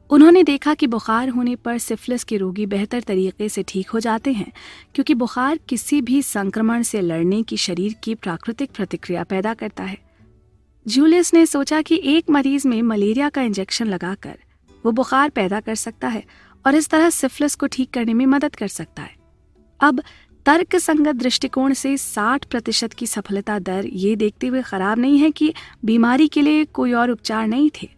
उन्होंने देखा कि बुखार होने पर सिफिलिस के रोगी बेहतर तरीके से ठीक हो जाते हैं, क्योंकि बुखार किसी भी संक्रमण से लड़ने की शरीर की प्राकृतिक प्रतिक्रिया पैदा करता है। जूलियस ने सोचा कि एक मरीज में मलेरिया का इंजेक्शन लगाकर वो बुखार पैदा कर सकता है और इस तरह सिफिलिस को ठीक करने में मदद कर सकता है। अब तर्क संगत दृष्टिकोण से 60% की सफलता दर ये देखते हुए खराब नहीं है कि बीमारी के लिए कोई और उपचार नहीं थे,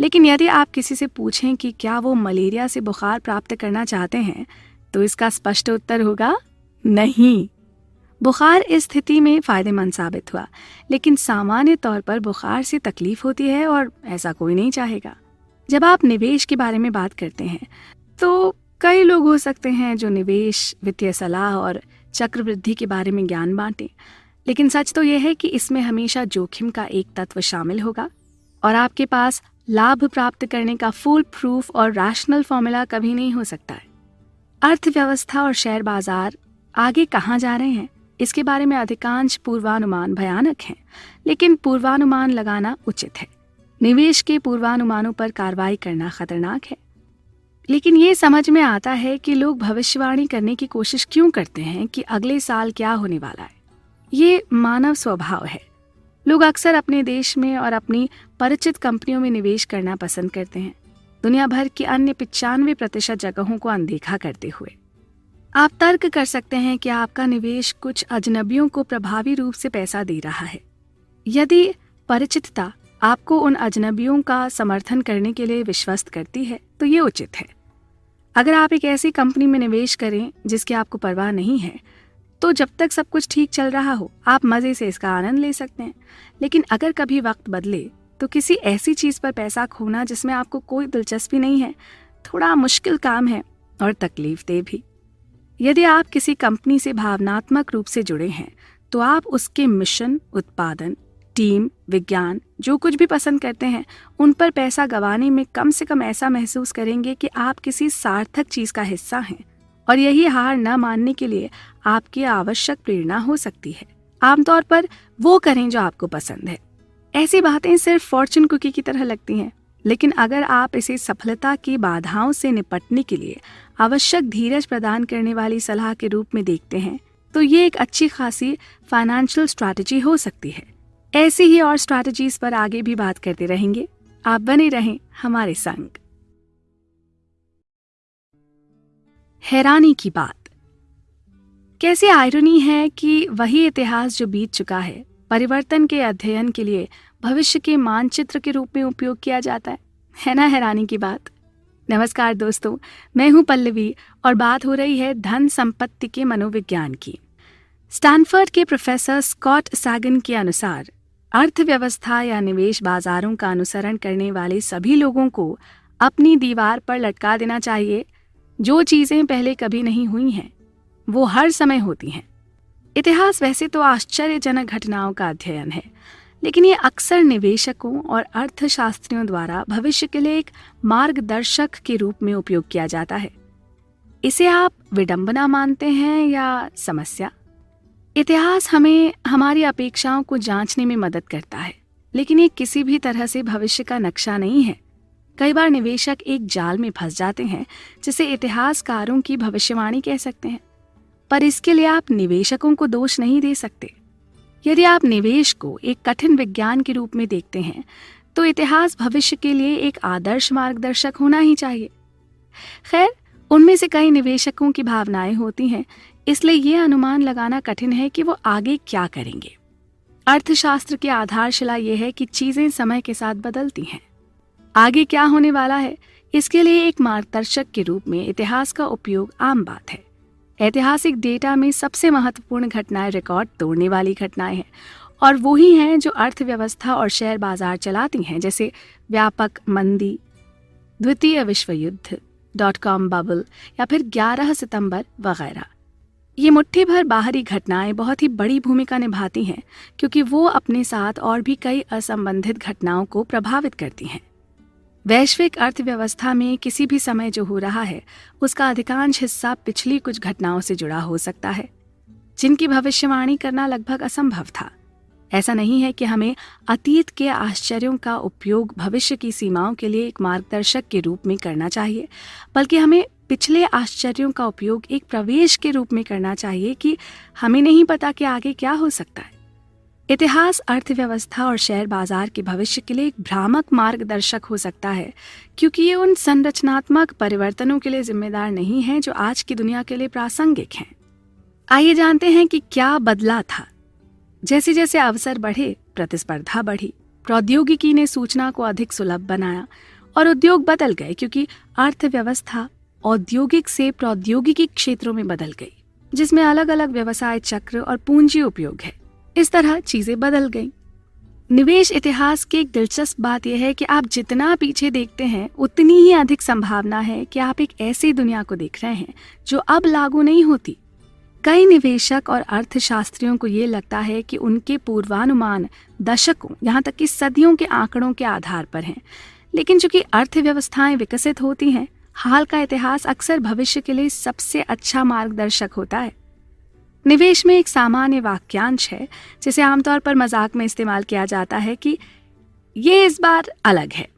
लेकिन यदि आप किसी से पूछें कि क्या वो मलेरिया से बुखार प्राप्त करना चाहते हैं, तो इसका स्पष्ट उत्तर होगा नहीं। बुखार इस स्थिति में फायदेमंद साबित हुआ, लेकिन सामान्य तौर पर बुखार से तकलीफ होती है और ऐसा कोई नहीं चाहेगा। जब आप निवेश के बारे में बात करते हैं तो कई लोग हो सकते हैं जो निवेश, वित्तीय सलाह और चक्रवृद्धि के बारे में ज्ञान बांटें, लेकिन सच तो यह है कि इसमें हमेशा जोखिम का एक तत्व शामिल होगा और आपके पास लाभ प्राप्त करने का फुल प्रूफ और रैशनल फॉर्मूला कभी नहीं हो सकता है। अर्थव्यवस्था और शेयर बाजार आगे कहाँ जा रहे हैं, इसके बारे में अधिकांश पूर्वानुमान भयानक हैं, लेकिन पूर्वानुमान लगाना उचित है। निवेश के पूर्वानुमानों पर कार्रवाई करना खतरनाक है, लेकिन ये समझ में आता है कि लोग भविष्यवाणी करने की कोशिश क्यों करते हैं कि अगले साल क्या होने वाला है। ये मानव स्वभाव है। लोग अक्सर अपने देश में और अपनी परिचित कंपनियों में निवेश करना पसंद करते हैं, दुनिया भर की अन्य 95% जगहों को अनदेखा करते हुए। आप तर्क कर सकते हैं कि आपका निवेश कुछ अजनबियों को प्रभावी रूप से पैसा दे रहा है। यदि परिचितता आपको उन अजनबियों का समर्थन करने के लिए विश्वस्त करती है तो ये उचित है। अगर आप एक ऐसी कंपनी में निवेश करें जिसकी आपको परवाह नहीं है, तो जब तक सब कुछ ठीक चल रहा हो आप मज़े से इसका आनंद ले सकते हैं। लेकिन अगर कभी वक्त बदले तो किसी ऐसी चीज़ पर पैसा खोना जिसमें आपको कोई दिलचस्पी नहीं है थोड़ा मुश्किल काम है और तकलीफदेह भी। यदि आप किसी कंपनी से भावनात्मक रूप से जुड़े हैं तो आप उसके मिशन, उत्पादन, टीम, विज्ञान, जो कुछ भी पसंद करते हैं उन पर पैसा गंवाने में कम से कम ऐसा महसूस करेंगे कि आप किसी सार्थक चीज़ का हिस्सा हैं, और यही हार न मानने के लिए आपकी आवश्यक प्रेरणा हो सकती है। आमतौर पर वो करें जो आपको पसंद है। ऐसी बातें सिर्फ फॉर्चून कुकी की तरह लगती हैं, लेकिन अगर आप इसे सफलता की बाधाओं से निपटने के लिए आवश्यक धीरज प्रदान करने वाली सलाह के रूप में देखते हैं तो ये एक अच्छी खासी फाइनेंशियल स्ट्रैटेजी हो सकती है। ऐसी ही और स्ट्रैटेजीज पर आगे भी बात करते रहेंगे। आप बने रहें हमारे संग। हैरानी की बात। कैसी आयरनी है कि वही इतिहास जो बीत चुका है परिवर्तन के अध्ययन के लिए भविष्य के मानचित्र के रूप में उपयोग किया जाता है ना हैरानी की बात। नमस्कार दोस्तों, मैं हूं पल्लवी और बात हो रही है धन संपत्ति के मनोविज्ञान की। स्टैनफोर्ड के प्रोफेसर स्कॉट सैगन के अनुसार अर्थव्यवस्था या निवेश बाजारों का अनुसरण करने वाले सभी लोगों को अपनी दीवार पर लटका देना चाहिए जो चीजें पहले कभी नहीं हुई हैं वो हर समय होती हैं। इतिहास वैसे तो आश्चर्यजनक घटनाओं का अध्ययन है, लेकिन ये अक्सर निवेशकों और अर्थशास्त्रियों द्वारा भविष्य के लिए एक मार्गदर्शक के रूप में उपयोग किया जाता है। इसे आप विडंबना मानते हैं या समस्या? इतिहास हमें हमारी अपेक्षाओं को जांचने में मदद करता है, लेकिन ये किसी भी तरह से भविष्य का नक्शा नहीं है। कई बार निवेशक एक जाल में फंस जाते हैं जिसे इतिहासकारों की भविष्यवाणी कह सकते हैं, पर इसके लिए आप निवेशकों को दोष नहीं दे सकते। यदि आप निवेश को एक कठिन विज्ञान के रूप में देखते हैं तो इतिहास भविष्य के लिए एक आदर्श मार्गदर्शक होना ही चाहिए। खैर, उनमें से कई निवेशकों की भावनाएं होती हैं, इसलिए ये अनुमान लगाना कठिन है कि वो आगे क्या करेंगे। अर्थशास्त्र की आधारशिला ये है कि चीजें समय के साथ बदलती हैं। आगे क्या होने वाला है इसके लिए एक मार्गदर्शक के रूप में इतिहास का उपयोग आम बात है। ऐतिहासिक डेटा में सबसे महत्वपूर्ण घटनाएं रिकॉर्ड तोड़ने वाली घटनाएं हैं, और वो ही हैं जो अर्थव्यवस्था और शेयर बाजार चलाती हैं, जैसे व्यापक मंदी, द्वितीय विश्व युद्ध, .com बबल या फिर 11 सितंबर वगैरह। ये मुट्ठी भर बाहरी घटनाएं बहुत ही बड़ी भूमिका निभाती हैं क्योंकि वो अपने साथ और भी कई असंबंधित घटनाओं को प्रभावित करती हैं। वैश्विक अर्थव्यवस्था में किसी भी समय जो हो रहा है उसका अधिकांश हिस्सा पिछली कुछ घटनाओं से जुड़ा हो सकता है जिनकी भविष्यवाणी करना लगभग असंभव था। ऐसा नहीं है कि हमें अतीत के आश्चर्यों का उपयोग भविष्य की सीमाओं के लिए एक मार्गदर्शक के रूप में करना चाहिए, बल्कि हमें पिछले आश्चर्यों का उपयोग एक प्रवेश के रूप में करना चाहिए कि हमें नहीं पता कि आगे क्या हो सकता है। इतिहास अर्थव्यवस्था और शेयर बाजार के भविष्य के लिए एक भ्रामक मार्गदर्शक हो सकता है क्योंकि ये उन संरचनात्मक परिवर्तनों के लिए जिम्मेदार नहीं है जो आज की दुनिया के लिए प्रासंगिक हैं। आइए जानते हैं कि क्या बदला था। जैसे जैसे अवसर बढ़े, प्रतिस्पर्धा बढ़ी। प्रौद्योगिकी ने सूचना को अधिक सुलभ बनाया और उद्योग बदल गए, क्योंकि अर्थव्यवस्था औद्योगिक से प्रौद्योगिकी क्षेत्रों में बदल गई, जिसमें अलग अलग व्यवसाय चक्र और पूंजी उपयोग है। इस तरह चीजें बदल गईं। निवेश इतिहास की एक दिलचस्प बात यह है कि आप जितना पीछे देखते हैं उतनी ही अधिक संभावना है कि आप एक ऐसी दुनिया को देख रहे हैं जो अब लागू नहीं होती। कई निवेशक और अर्थशास्त्रियों को ये लगता है कि उनके पूर्वानुमान दशकों, यहाँ तक कि सदियों के आंकड़ों के आधार पर हैं, लेकिन चूंकि अर्थव्यवस्थाएं विकसित होती हैं, हाल का इतिहास अक्सर भविष्य के लिए सबसे अच्छा मार्गदर्शक होता है। निवेश में एक सामान्य वाक्यांश है जिसे आमतौर पर मजाक में इस्तेमाल किया जाता है कि ये इस बार अलग है।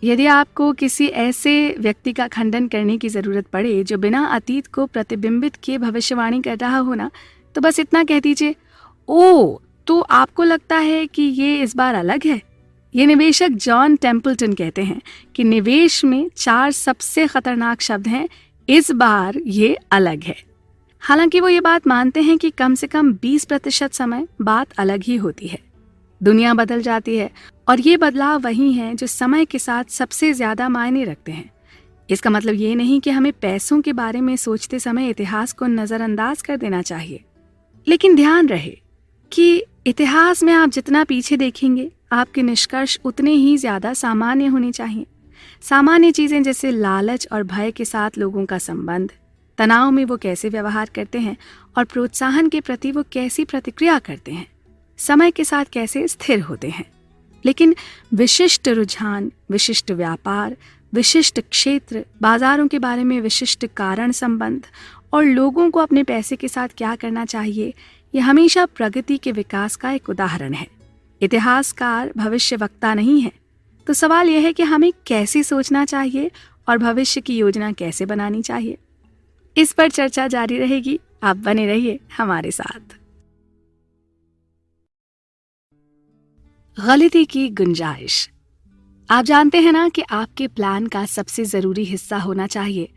यदि आपको किसी ऐसे व्यक्ति का खंडन करने की जरूरत पड़े जो बिना अतीत को प्रतिबिंबित किए भविष्यवाणी कर रहा हो ना, तो बस इतना कह दीजिए, ओ तो आपको लगता है कि ये इस बार अलग है। ये निवेशक जॉन टेम्पल्टन कहते हैं कि निवेश में 4 सबसे खतरनाक शब्द हैं, इस बार ये अलग है। हालांकि वो ये बात मानते हैं कि कम से कम 20% समय बात अलग ही होती है। दुनिया बदल जाती है और ये बदलाव वही हैं जो समय के साथ सबसे ज्यादा मायने रखते हैं। इसका मतलब ये नहीं कि हमें पैसों के बारे में सोचते समय इतिहास को नजरअंदाज कर देना चाहिए, लेकिन ध्यान रहे कि इतिहास में आप जितना पीछे देखेंगे आपके निष्कर्ष उतने ही ज्यादा सामान्य होने चाहिए। सामान्य चीजें जैसे लालच और भय के साथ लोगों का संबंध, तनाव में वो कैसे व्यवहार करते हैं और प्रोत्साहन के प्रति वो कैसी प्रतिक्रिया करते हैं, समय के साथ कैसे स्थिर होते हैं। लेकिन विशिष्ट रुझान, विशिष्ट व्यापार, विशिष्ट क्षेत्र, बाजारों के बारे में विशिष्ट कारण संबंध और लोगों को अपने पैसे के साथ क्या करना चाहिए, ये हमेशा प्रगति के विकास का एक उदाहरण है। इतिहासकार भविष्यवक्ता नहीं है, तो सवाल यह है कि हमें कैसे सोचना चाहिए और भविष्य की योजना कैसे बनानी चाहिए। इस पर चर्चा जारी रहेगी, आप बने रहिए हमारे साथ। गलती की गुंजाइश। आप जानते हैं ना कि आपके प्लान का सबसे जरूरी हिस्सा होना चाहिए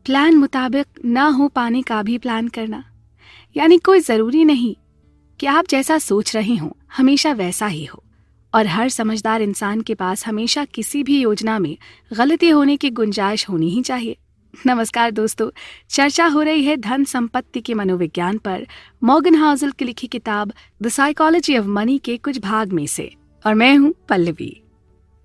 प्लान मुताबिक ना हो पाने का भी प्लान करना। यानी कोई जरूरी नहीं कि आप जैसा सोच रहे हो हमेशा वैसा ही हो, और हर समझदार इंसान के पास हमेशा किसी भी योजना में गलती होने की गुंजाइश होनी ही चाहिए। नमस्कार दोस्तों, चर्चा हो रही है धन संपत्ति के मनोविज्ञान पर मॉर्गन हाउसल की लिखी किताब द साइकोलॉजी ऑफ मनी के कुछ भाग में से, और मैं हूँ पल्लवी।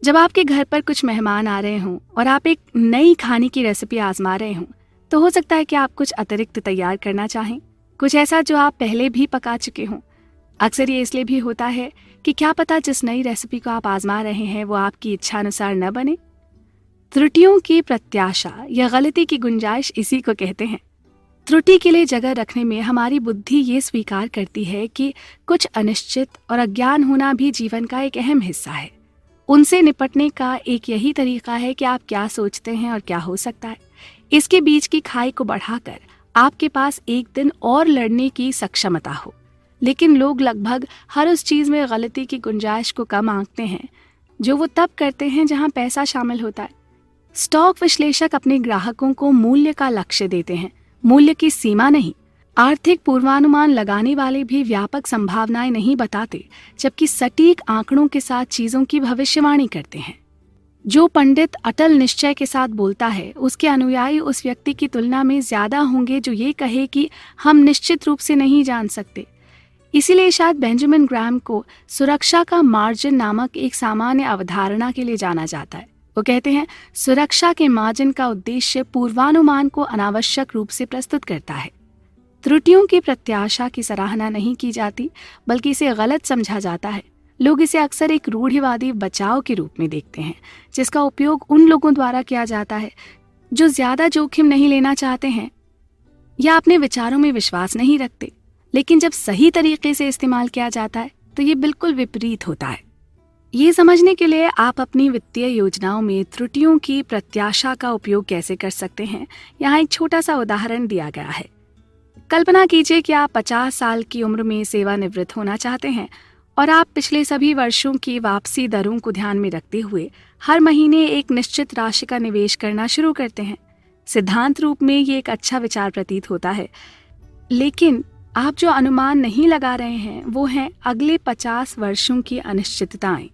जब आपके घर पर कुछ मेहमान आ रहे हों और आप एक नई खाने की रेसिपी आजमा रहे हों, तो हो सकता है कि आप कुछ अतिरिक्त तैयार करना चाहें, कुछ ऐसा जो आप पहले भी पका चुके हों। अक्सर ये इसलिए भी होता है कि क्या पता जिस नई रेसिपी को आप आजमा रहे हैं वो आपकी इच्छा अनुसार न बने। त्रुटियों की प्रत्याशा या गलती की गुंजाइश इसी को कहते हैं। त्रुटि के लिए जगह रखने में हमारी बुद्धि ये स्वीकार करती है कि कुछ अनिश्चित और अज्ञान होना भी जीवन का एक अहम हिस्सा है। उनसे निपटने का एक यही तरीका है कि आप क्या सोचते हैं और क्या हो सकता है, इसके बीच की खाई को बढ़ाकर आपके पास एक दिन और लड़ने की सक्षमता हो। लेकिन लोग लगभग हर उस चीज में गलती की गुंजाइश को कम आंकते हैं जो वो तब करते हैं जहां पैसा शामिल होता है। स्टॉक विश्लेषक अपने ग्राहकों को मूल्य का लक्ष्य देते हैं, मूल्य की सीमा नहीं। आर्थिक पूर्वानुमान लगाने वाले भी व्यापक संभावनाएं नहीं बताते, जबकि सटीक आंकड़ों के साथ चीजों की भविष्यवाणी करते हैं। जो पंडित अटल निश्चय के साथ बोलता है, उसके अनुयायी उस व्यक्ति की तुलना में ज्यादा होंगे जो ये कहे कि हम निश्चित रूप से नहीं जान सकते। इसीलिए शायद बेंजामिन ग्राहम को सुरक्षा का मार्जिन नामक एक सामान्य अवधारणा के लिए जाना जाता है। वो कहते हैं, सुरक्षा के मार्जिन का उद्देश्य पूर्वानुमान को अनावश्यक रूप से प्रस्तुत करता है। त्रुटियों की प्रत्याशा की सराहना नहीं की जाती, बल्कि इसे गलत समझा जाता है। लोग इसे अक्सर एक रूढ़िवादी बचाव के रूप में देखते हैं, जिसका उपयोग उन लोगों द्वारा किया जाता है जो ज्यादा जोखिम नहीं लेना चाहते हैं या अपने विचारों में विश्वास नहीं रखते। लेकिन जब सही तरीके से इस्तेमाल किया जाता है तो ये बिल्कुल विपरीत होता है। ये समझने के लिए आप अपनी वित्तीय योजनाओं में त्रुटियों की प्रत्याशा का उपयोग कैसे कर सकते हैं, यहाँ एक छोटा सा उदाहरण दिया गया है। कल्पना कीजिए कि आप 50 साल की उम्र में सेवानिवृत्त होना चाहते हैं और आप पिछले सभी वर्षों की वापसी दरों को ध्यान में रखते हुए हर महीने एक निश्चित राशि का निवेश करना शुरू करते हैं। सिद्धांत रूप में ये एक अच्छा विचार प्रतीत होता है, लेकिन आप जो अनुमान नहीं लगा रहे हैं वो हैं अगले 50 वर्षों की अनिश्चितताएं।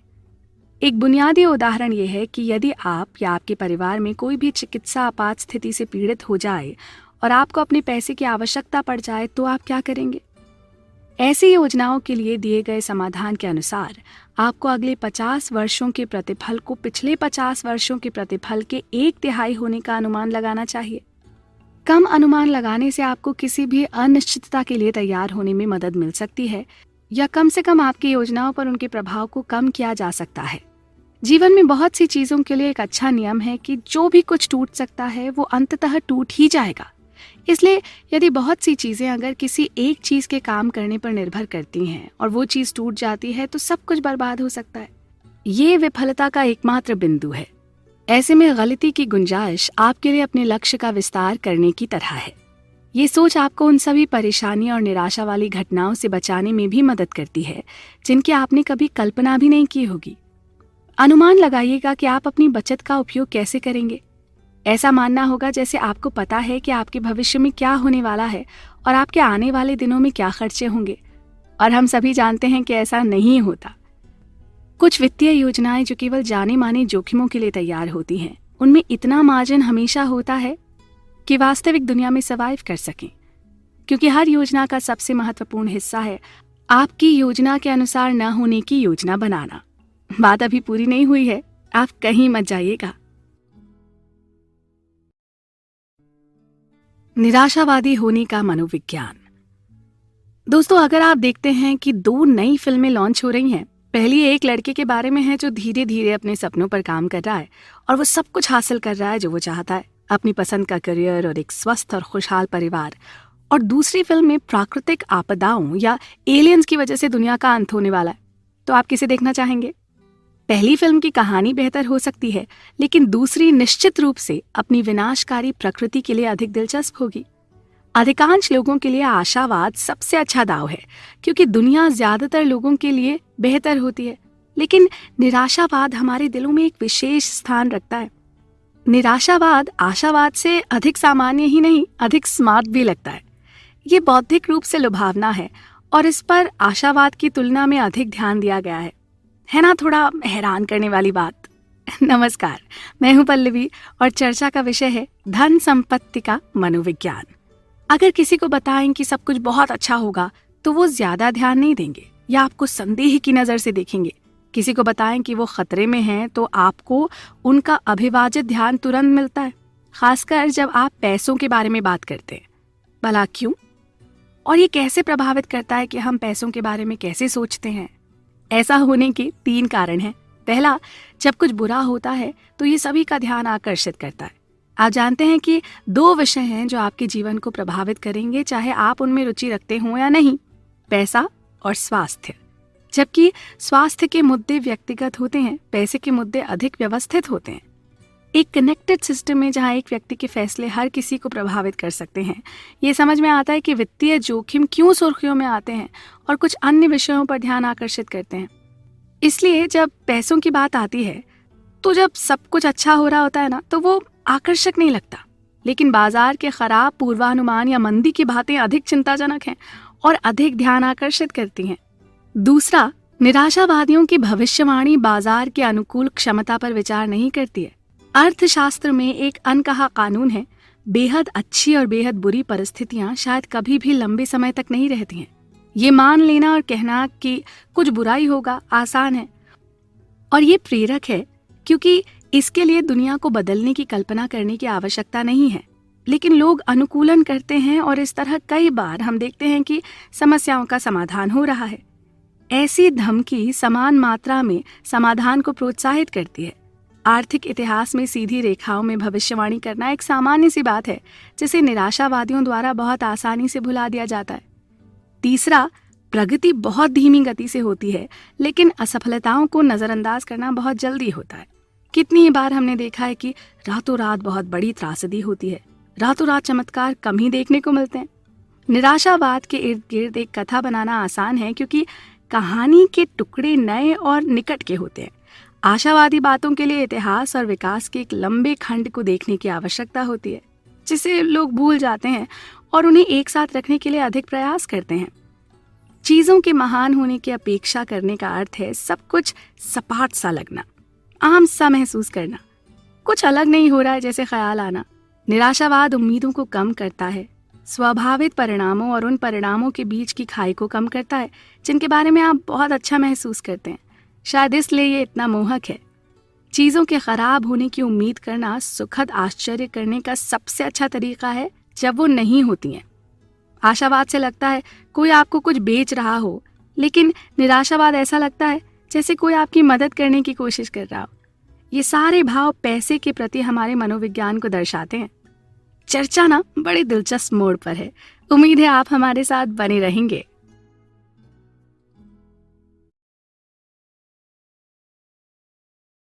एक बुनियादी उदाहरण ये है कि यदि आप या आपके परिवार में कोई भी चिकित्सा आपात स्थिति से पीड़ित हो जाए और आपको अपने पैसे की आवश्यकता पड़ जाए तो आप क्या करेंगे? ऐसी योजनाओं के लिए दिए गए समाधान के अनुसार आपको अगले 50 वर्षों के प्रतिफल को पिछले 50 वर्षों के प्रतिफल के 1/3 होने का अनुमान लगाना चाहिए। कम अनुमान लगाने से आपको किसी भी अनिश्चितता के लिए तैयार होने में मदद मिल सकती है, या कम से कम आपकी योजनाओं पर उनके प्रभाव को कम किया जा सकता है। जीवन में बहुत सी चीजों के लिए एक अच्छा नियम है कि जो भी कुछ टूट सकता है वो अंततः टूट ही जाएगा। इसलिए यदि बहुत सी चीजें अगर किसी एक चीज के काम करने पर निर्भर करती हैं और वो चीज टूट जाती है तो सब कुछ बर्बाद हो सकता है। ये विफलता का एकमात्र बिंदु है। ऐसे में गलती की गुंजाइश आपके लिए अपने लक्ष्य का विस्तार करने की तरह है। ये सोच आपको उन सभी परेशानी और निराशा वाली घटनाओं से बचाने में भी मदद करती है जिनकी आपने कभी कल्पना भी नहीं की होगी। अनुमान लगाइएगा कि आप अपनी बचत का उपयोग कैसे करेंगे। ऐसा मानना होगा जैसे आपको पता है कि आपके भविष्य में क्या होने वाला है और आपके आने वाले दिनों में क्या खर्चे होंगे, और हम सभी जानते हैं कि ऐसा नहीं होता। कुछ वित्तीय योजनाएं जो केवल जाने माने जोखिमों के लिए तैयार होती हैं, उनमें इतना मार्जिन हमेशा होता है कि वास्तविक दुनिया में सर्वाइव कर सकें, क्योंकि हर योजना का सबसे महत्वपूर्ण हिस्सा है आपकी योजना के अनुसार न होने की योजना बनाना। बात अभी पूरी नहीं हुई है, आप कहीं मत जाइएगा। निराशावादी होने का मनोविज्ञान। दोस्तों, अगर आप देखते हैं कि 2 नई फिल्में लॉन्च हो रही हैं। पहली एक लड़के के बारे में है जो धीरे धीरे अपने सपनों पर काम कर रहा है और वो सब कुछ हासिल कर रहा है जो वो चाहता है, अपनी पसंद का करियर और एक स्वस्थ और खुशहाल परिवार। और दूसरी फिल्म में प्राकृतिक आपदाओं या एलियंस की वजह से दुनिया का अंत होने वाला है। तो आप किसे देखना चाहेंगे? पहली फिल्म की कहानी बेहतर हो सकती है, लेकिन दूसरी निश्चित रूप से अपनी विनाशकारी प्रकृति के लिए अधिक दिलचस्प होगी। अधिकांश लोगों के लिए आशावाद सबसे अच्छा दाव है, क्योंकि दुनिया ज्यादातर लोगों के लिए बेहतर होती है, लेकिन निराशावाद हमारे दिलों में एक विशेष स्थान रखता है। निराशावाद आशावाद से अधिक सामान्य ही नहीं, अधिक स्मार्ट भी लगता है। ये बौद्धिक रूप से लुभावना है और इस पर आशावाद की तुलना में अधिक ध्यान दिया गया है ना? थोड़ा हैरान करने वाली बात। नमस्कार, मैं हूं पल्लवी और चर्चा का विषय है धन संपत्ति का मनोविज्ञान। अगर किसी को बताएं कि सब कुछ बहुत अच्छा होगा तो वो ज्यादा ध्यान नहीं देंगे या आपको संदेह की नजर से देखेंगे। किसी को बताएं कि वो खतरे में हैं तो आपको उनका अभिवाजित ध्यान तुरंत मिलता है, खासकर जब आप पैसों के बारे में बात करते हैं। भला क्यों? और ये कैसे प्रभावित करता है कि हम पैसों के बारे में कैसे सोचते हैं? ऐसा होने के 3 कारण हैं। पहला, जब कुछ बुरा होता है तो ये सभी का ध्यान आकर्षित करता है। आप जानते हैं कि 2 विषय हैं जो आपके जीवन को प्रभावित करेंगे, चाहे आप उनमें रुचि रखते हो या नहीं, पैसा और स्वास्थ्य। जबकि स्वास्थ्य के मुद्दे व्यक्तिगत होते हैं, पैसे के मुद्दे अधिक व्यवस्थित होते हैं। एक कनेक्टेड सिस्टम में जहां एक व्यक्ति के फैसले हर किसी को प्रभावित कर सकते हैं, ये समझ में आता है कि वित्तीय जोखिम क्यों सुर्खियों में आते हैं और कुछ अन्य विषयों पर ध्यान आकर्षित करते हैं। इसलिए जब पैसों की बात आती है तो जब सब कुछ अच्छा हो रहा होता है ना, तो वो आकर्षक नहीं लगता, लेकिन बाजार के खराब पूर्वानुमान या मंदी की बातें अधिक चिंताजनक हैं और अधिक ध्यान आकर्षित करती हैं। दूसरा, निराशावादियों की भविष्यवाणी बाजार के अनुकूल क्षमता पर विचार नहीं करती है। अर्थशास्त्र में एक अनकहा कानून है, बेहद अच्छी और बेहद बुरी परिस्थितियां शायद कभी भी लंबे समय तक नहीं रहती हैं। ये मान लेना और कहना कि कुछ बुराई होगा आसान है, और ये प्रेरक है क्योंकि इसके लिए दुनिया को बदलने की कल्पना करने की आवश्यकता नहीं है। लेकिन लोग अनुकूलन करते हैं और इस तरह कई बार हम देखते हैं कि समस्याओं का समाधान हो रहा है। ऐसी धमकी समान मात्रा में समाधान को प्रोत्साहित करती है। आर्थिक इतिहास में सीधी रेखाओं में भविष्यवाणी करना एक सामान्य सी बात है, जिसे निराशावादियों द्वारा बहुत आसानी से भुला दिया जाता है। तीसरा, प्रगति बहुत धीमी गति से होती है, लेकिन असफलताओं को नजरअंदाज करना बहुत जल्दी होता है। कितनी बार हमने देखा है कि रातों रात बहुत बड़ी त्रासदी होती है, रातों रात चमत्कार कम ही देखने को मिलते हैं। निराशावाद के इर्द गिर्द एक कथा बनाना आसान है, क्योंकि कहानी के टुकड़े नए और निकट के होते हैं। आशावादी बातों के लिए इतिहास और विकास के एक लंबे खंड को देखने की आवश्यकता होती है, जिसे लोग भूल जाते हैं और उन्हें एक साथ रखने के लिए अधिक प्रयास करते हैं। चीजों के महान होने की अपेक्षा करने का अर्थ है सब कुछ सपाट सा लगना, आम सा महसूस करना, कुछ अलग नहीं हो रहा है जैसे ख्याल आना। निराशावाद उम्मीदों को कम करता है, स्वाभाविक परिणामों और उन परिणामों के बीच की खाई को कम करता है जिनके बारे में आप बहुत अच्छा महसूस करते हैं। शायद इसलिए ये इतना मोहक है। चीजों के खराब होने की उम्मीद करना सुखद आश्चर्य करने का सबसे अच्छा तरीका है जब वो नहीं होती हैं। आशावाद से लगता है कोई आपको कुछ बेच रहा हो, लेकिन निराशावाद ऐसा लगता है जैसे कोई आपकी मदद करने की कोशिश कर रहा हो। ये सारे भाव पैसे के प्रति हमारे मनोविज्ञान को दर्शाते हैं। चर्चा ना बड़े दिलचस्प मोड़ पर है। उम्मीद है आप हमारे साथ बने रहेंगे।